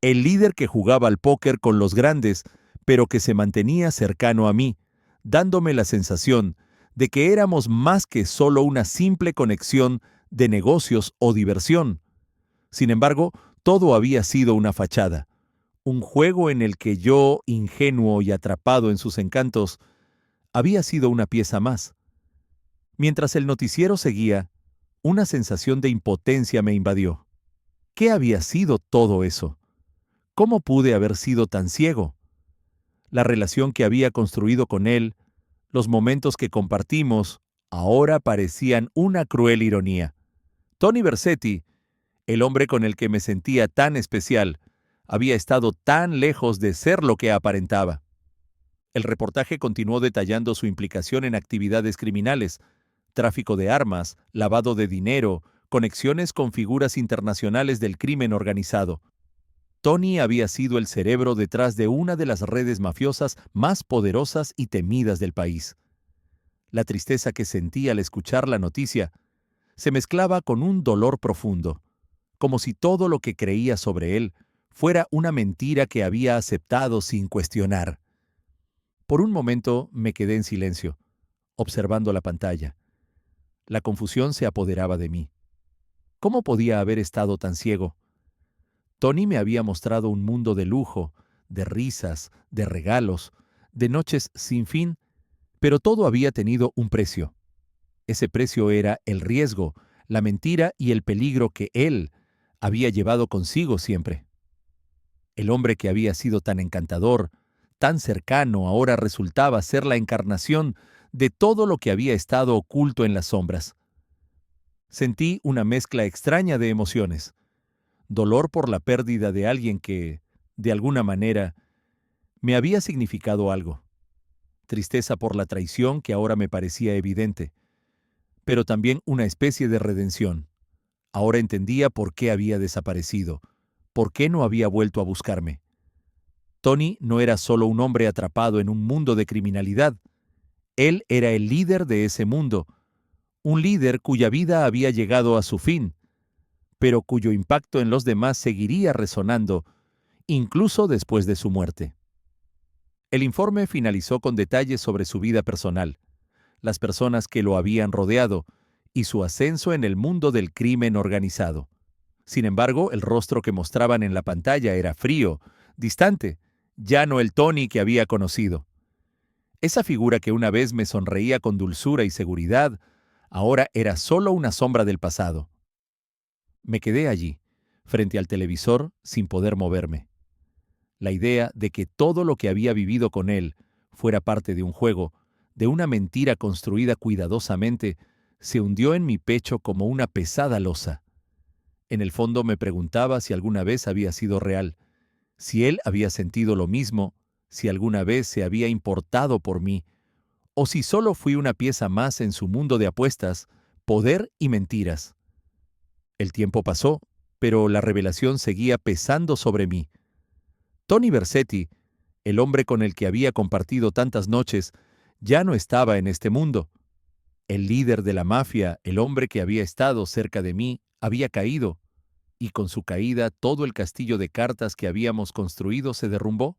El líder que jugaba al póker con los grandes, pero que se mantenía cercano a mí, dándome la sensación de que éramos más que solo una simple conexión de negocios o diversión. Sin embargo, todo había sido una fachada, un juego en el que yo, ingenuo y atrapado en sus encantos, había sido una pieza más. Mientras el noticiero seguía, una sensación de impotencia me invadió. ¿Qué había sido todo eso? ¿Cómo pude haber sido tan ciego? La relación que había construido con él, los momentos que compartimos, ahora parecían una cruel ironía. Tony Vercetti, el hombre con el que me sentía tan especial, había estado tan lejos de ser lo que aparentaba. El reportaje continuó detallando su implicación en actividades criminales, tráfico de armas, lavado de dinero, conexiones con figuras internacionales del crimen organizado. Tony había sido el cerebro detrás de una de las redes mafiosas más poderosas y temidas del país. La tristeza que sentí al escuchar la noticia se mezclaba con un dolor profundo, como si todo lo que creía sobre él fuera una mentira que había aceptado sin cuestionar. Por un momento me quedé en silencio, observando la pantalla. La confusión se apoderaba de mí. ¿Cómo podía haber estado tan ciego? Tony me había mostrado un mundo de lujo, de risas, de regalos, de noches sin fin, pero todo había tenido un precio. Ese precio era el riesgo, la mentira y el peligro que él había llevado consigo siempre. El hombre que había sido tan encantador, tan cercano, ahora resultaba ser la encarnación de todo lo que había estado oculto en las sombras. Sentí una mezcla extraña de emociones. Dolor por la pérdida de alguien que, de alguna manera, me había significado algo. Tristeza por la traición que ahora me parecía evidente, pero también una especie de redención. Ahora entendía por qué había desaparecido, por qué no había vuelto a buscarme. Tony no era solo un hombre atrapado en un mundo de criminalidad. Él era el líder de ese mundo, un líder cuya vida había llegado a su fin, pero cuyo impacto en los demás seguiría resonando, incluso después de su muerte. El informe finalizó con detalles sobre su vida personal, las personas que lo habían rodeado y su ascenso en el mundo del crimen organizado. Sin embargo, el rostro que mostraban en la pantalla era frío, distante ya no el Tony que había conocido. Esa figura que una vez me sonreía con dulzura y seguridad, ahora era solo una sombra del pasado. Me quedé allí, frente al televisor, sin poder moverme. La idea de que todo lo que había vivido con él fuera parte de un juego, de una mentira construida cuidadosamente, se hundió en mi pecho como una pesada losa. En el fondo me preguntaba si alguna vez había sido real, si él había sentido lo mismo, si alguna vez se había importado por mí, o si solo fui una pieza más en su mundo de apuestas, poder y mentiras. El tiempo pasó, pero la revelación seguía pesando sobre mí. Tony Vercetti, el hombre con el que había compartido tantas noches, ya no estaba en este mundo. El líder de la mafia, el hombre que había estado cerca de mí, había caído, y con su caída todo el castillo de cartas que habíamos construido se derrumbó.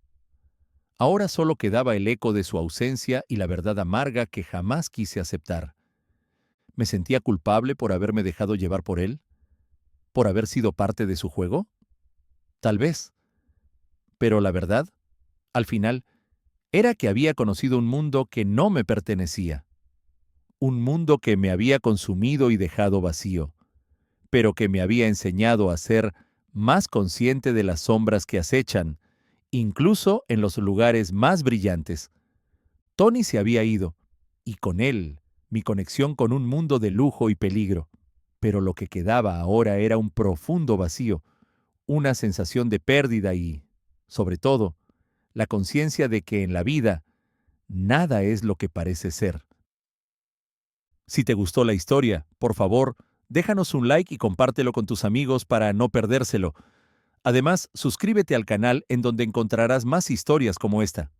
Ahora solo quedaba el eco de su ausencia y la verdad amarga que jamás quise aceptar. ¿Me sentía culpable por haberme dejado llevar por él? ¿Por haber sido parte de su juego? Tal vez. Pero la verdad, al final, era que había conocido un mundo que no me pertenecía. Un mundo que me había consumido y dejado vacío, pero que me había enseñado a ser más consciente de las sombras que acechan, incluso en los lugares más brillantes. Tony se había ido, y con él mi conexión con un mundo de lujo y peligro. Pero lo que quedaba ahora era un profundo vacío, una sensación de pérdida y, sobre todo, la conciencia de que en la vida nada es lo que parece ser. Si te gustó la historia, por favor, déjanos un like y compártelo con tus amigos para no perdérselo. Además, suscríbete al canal en donde encontrarás más historias como esta.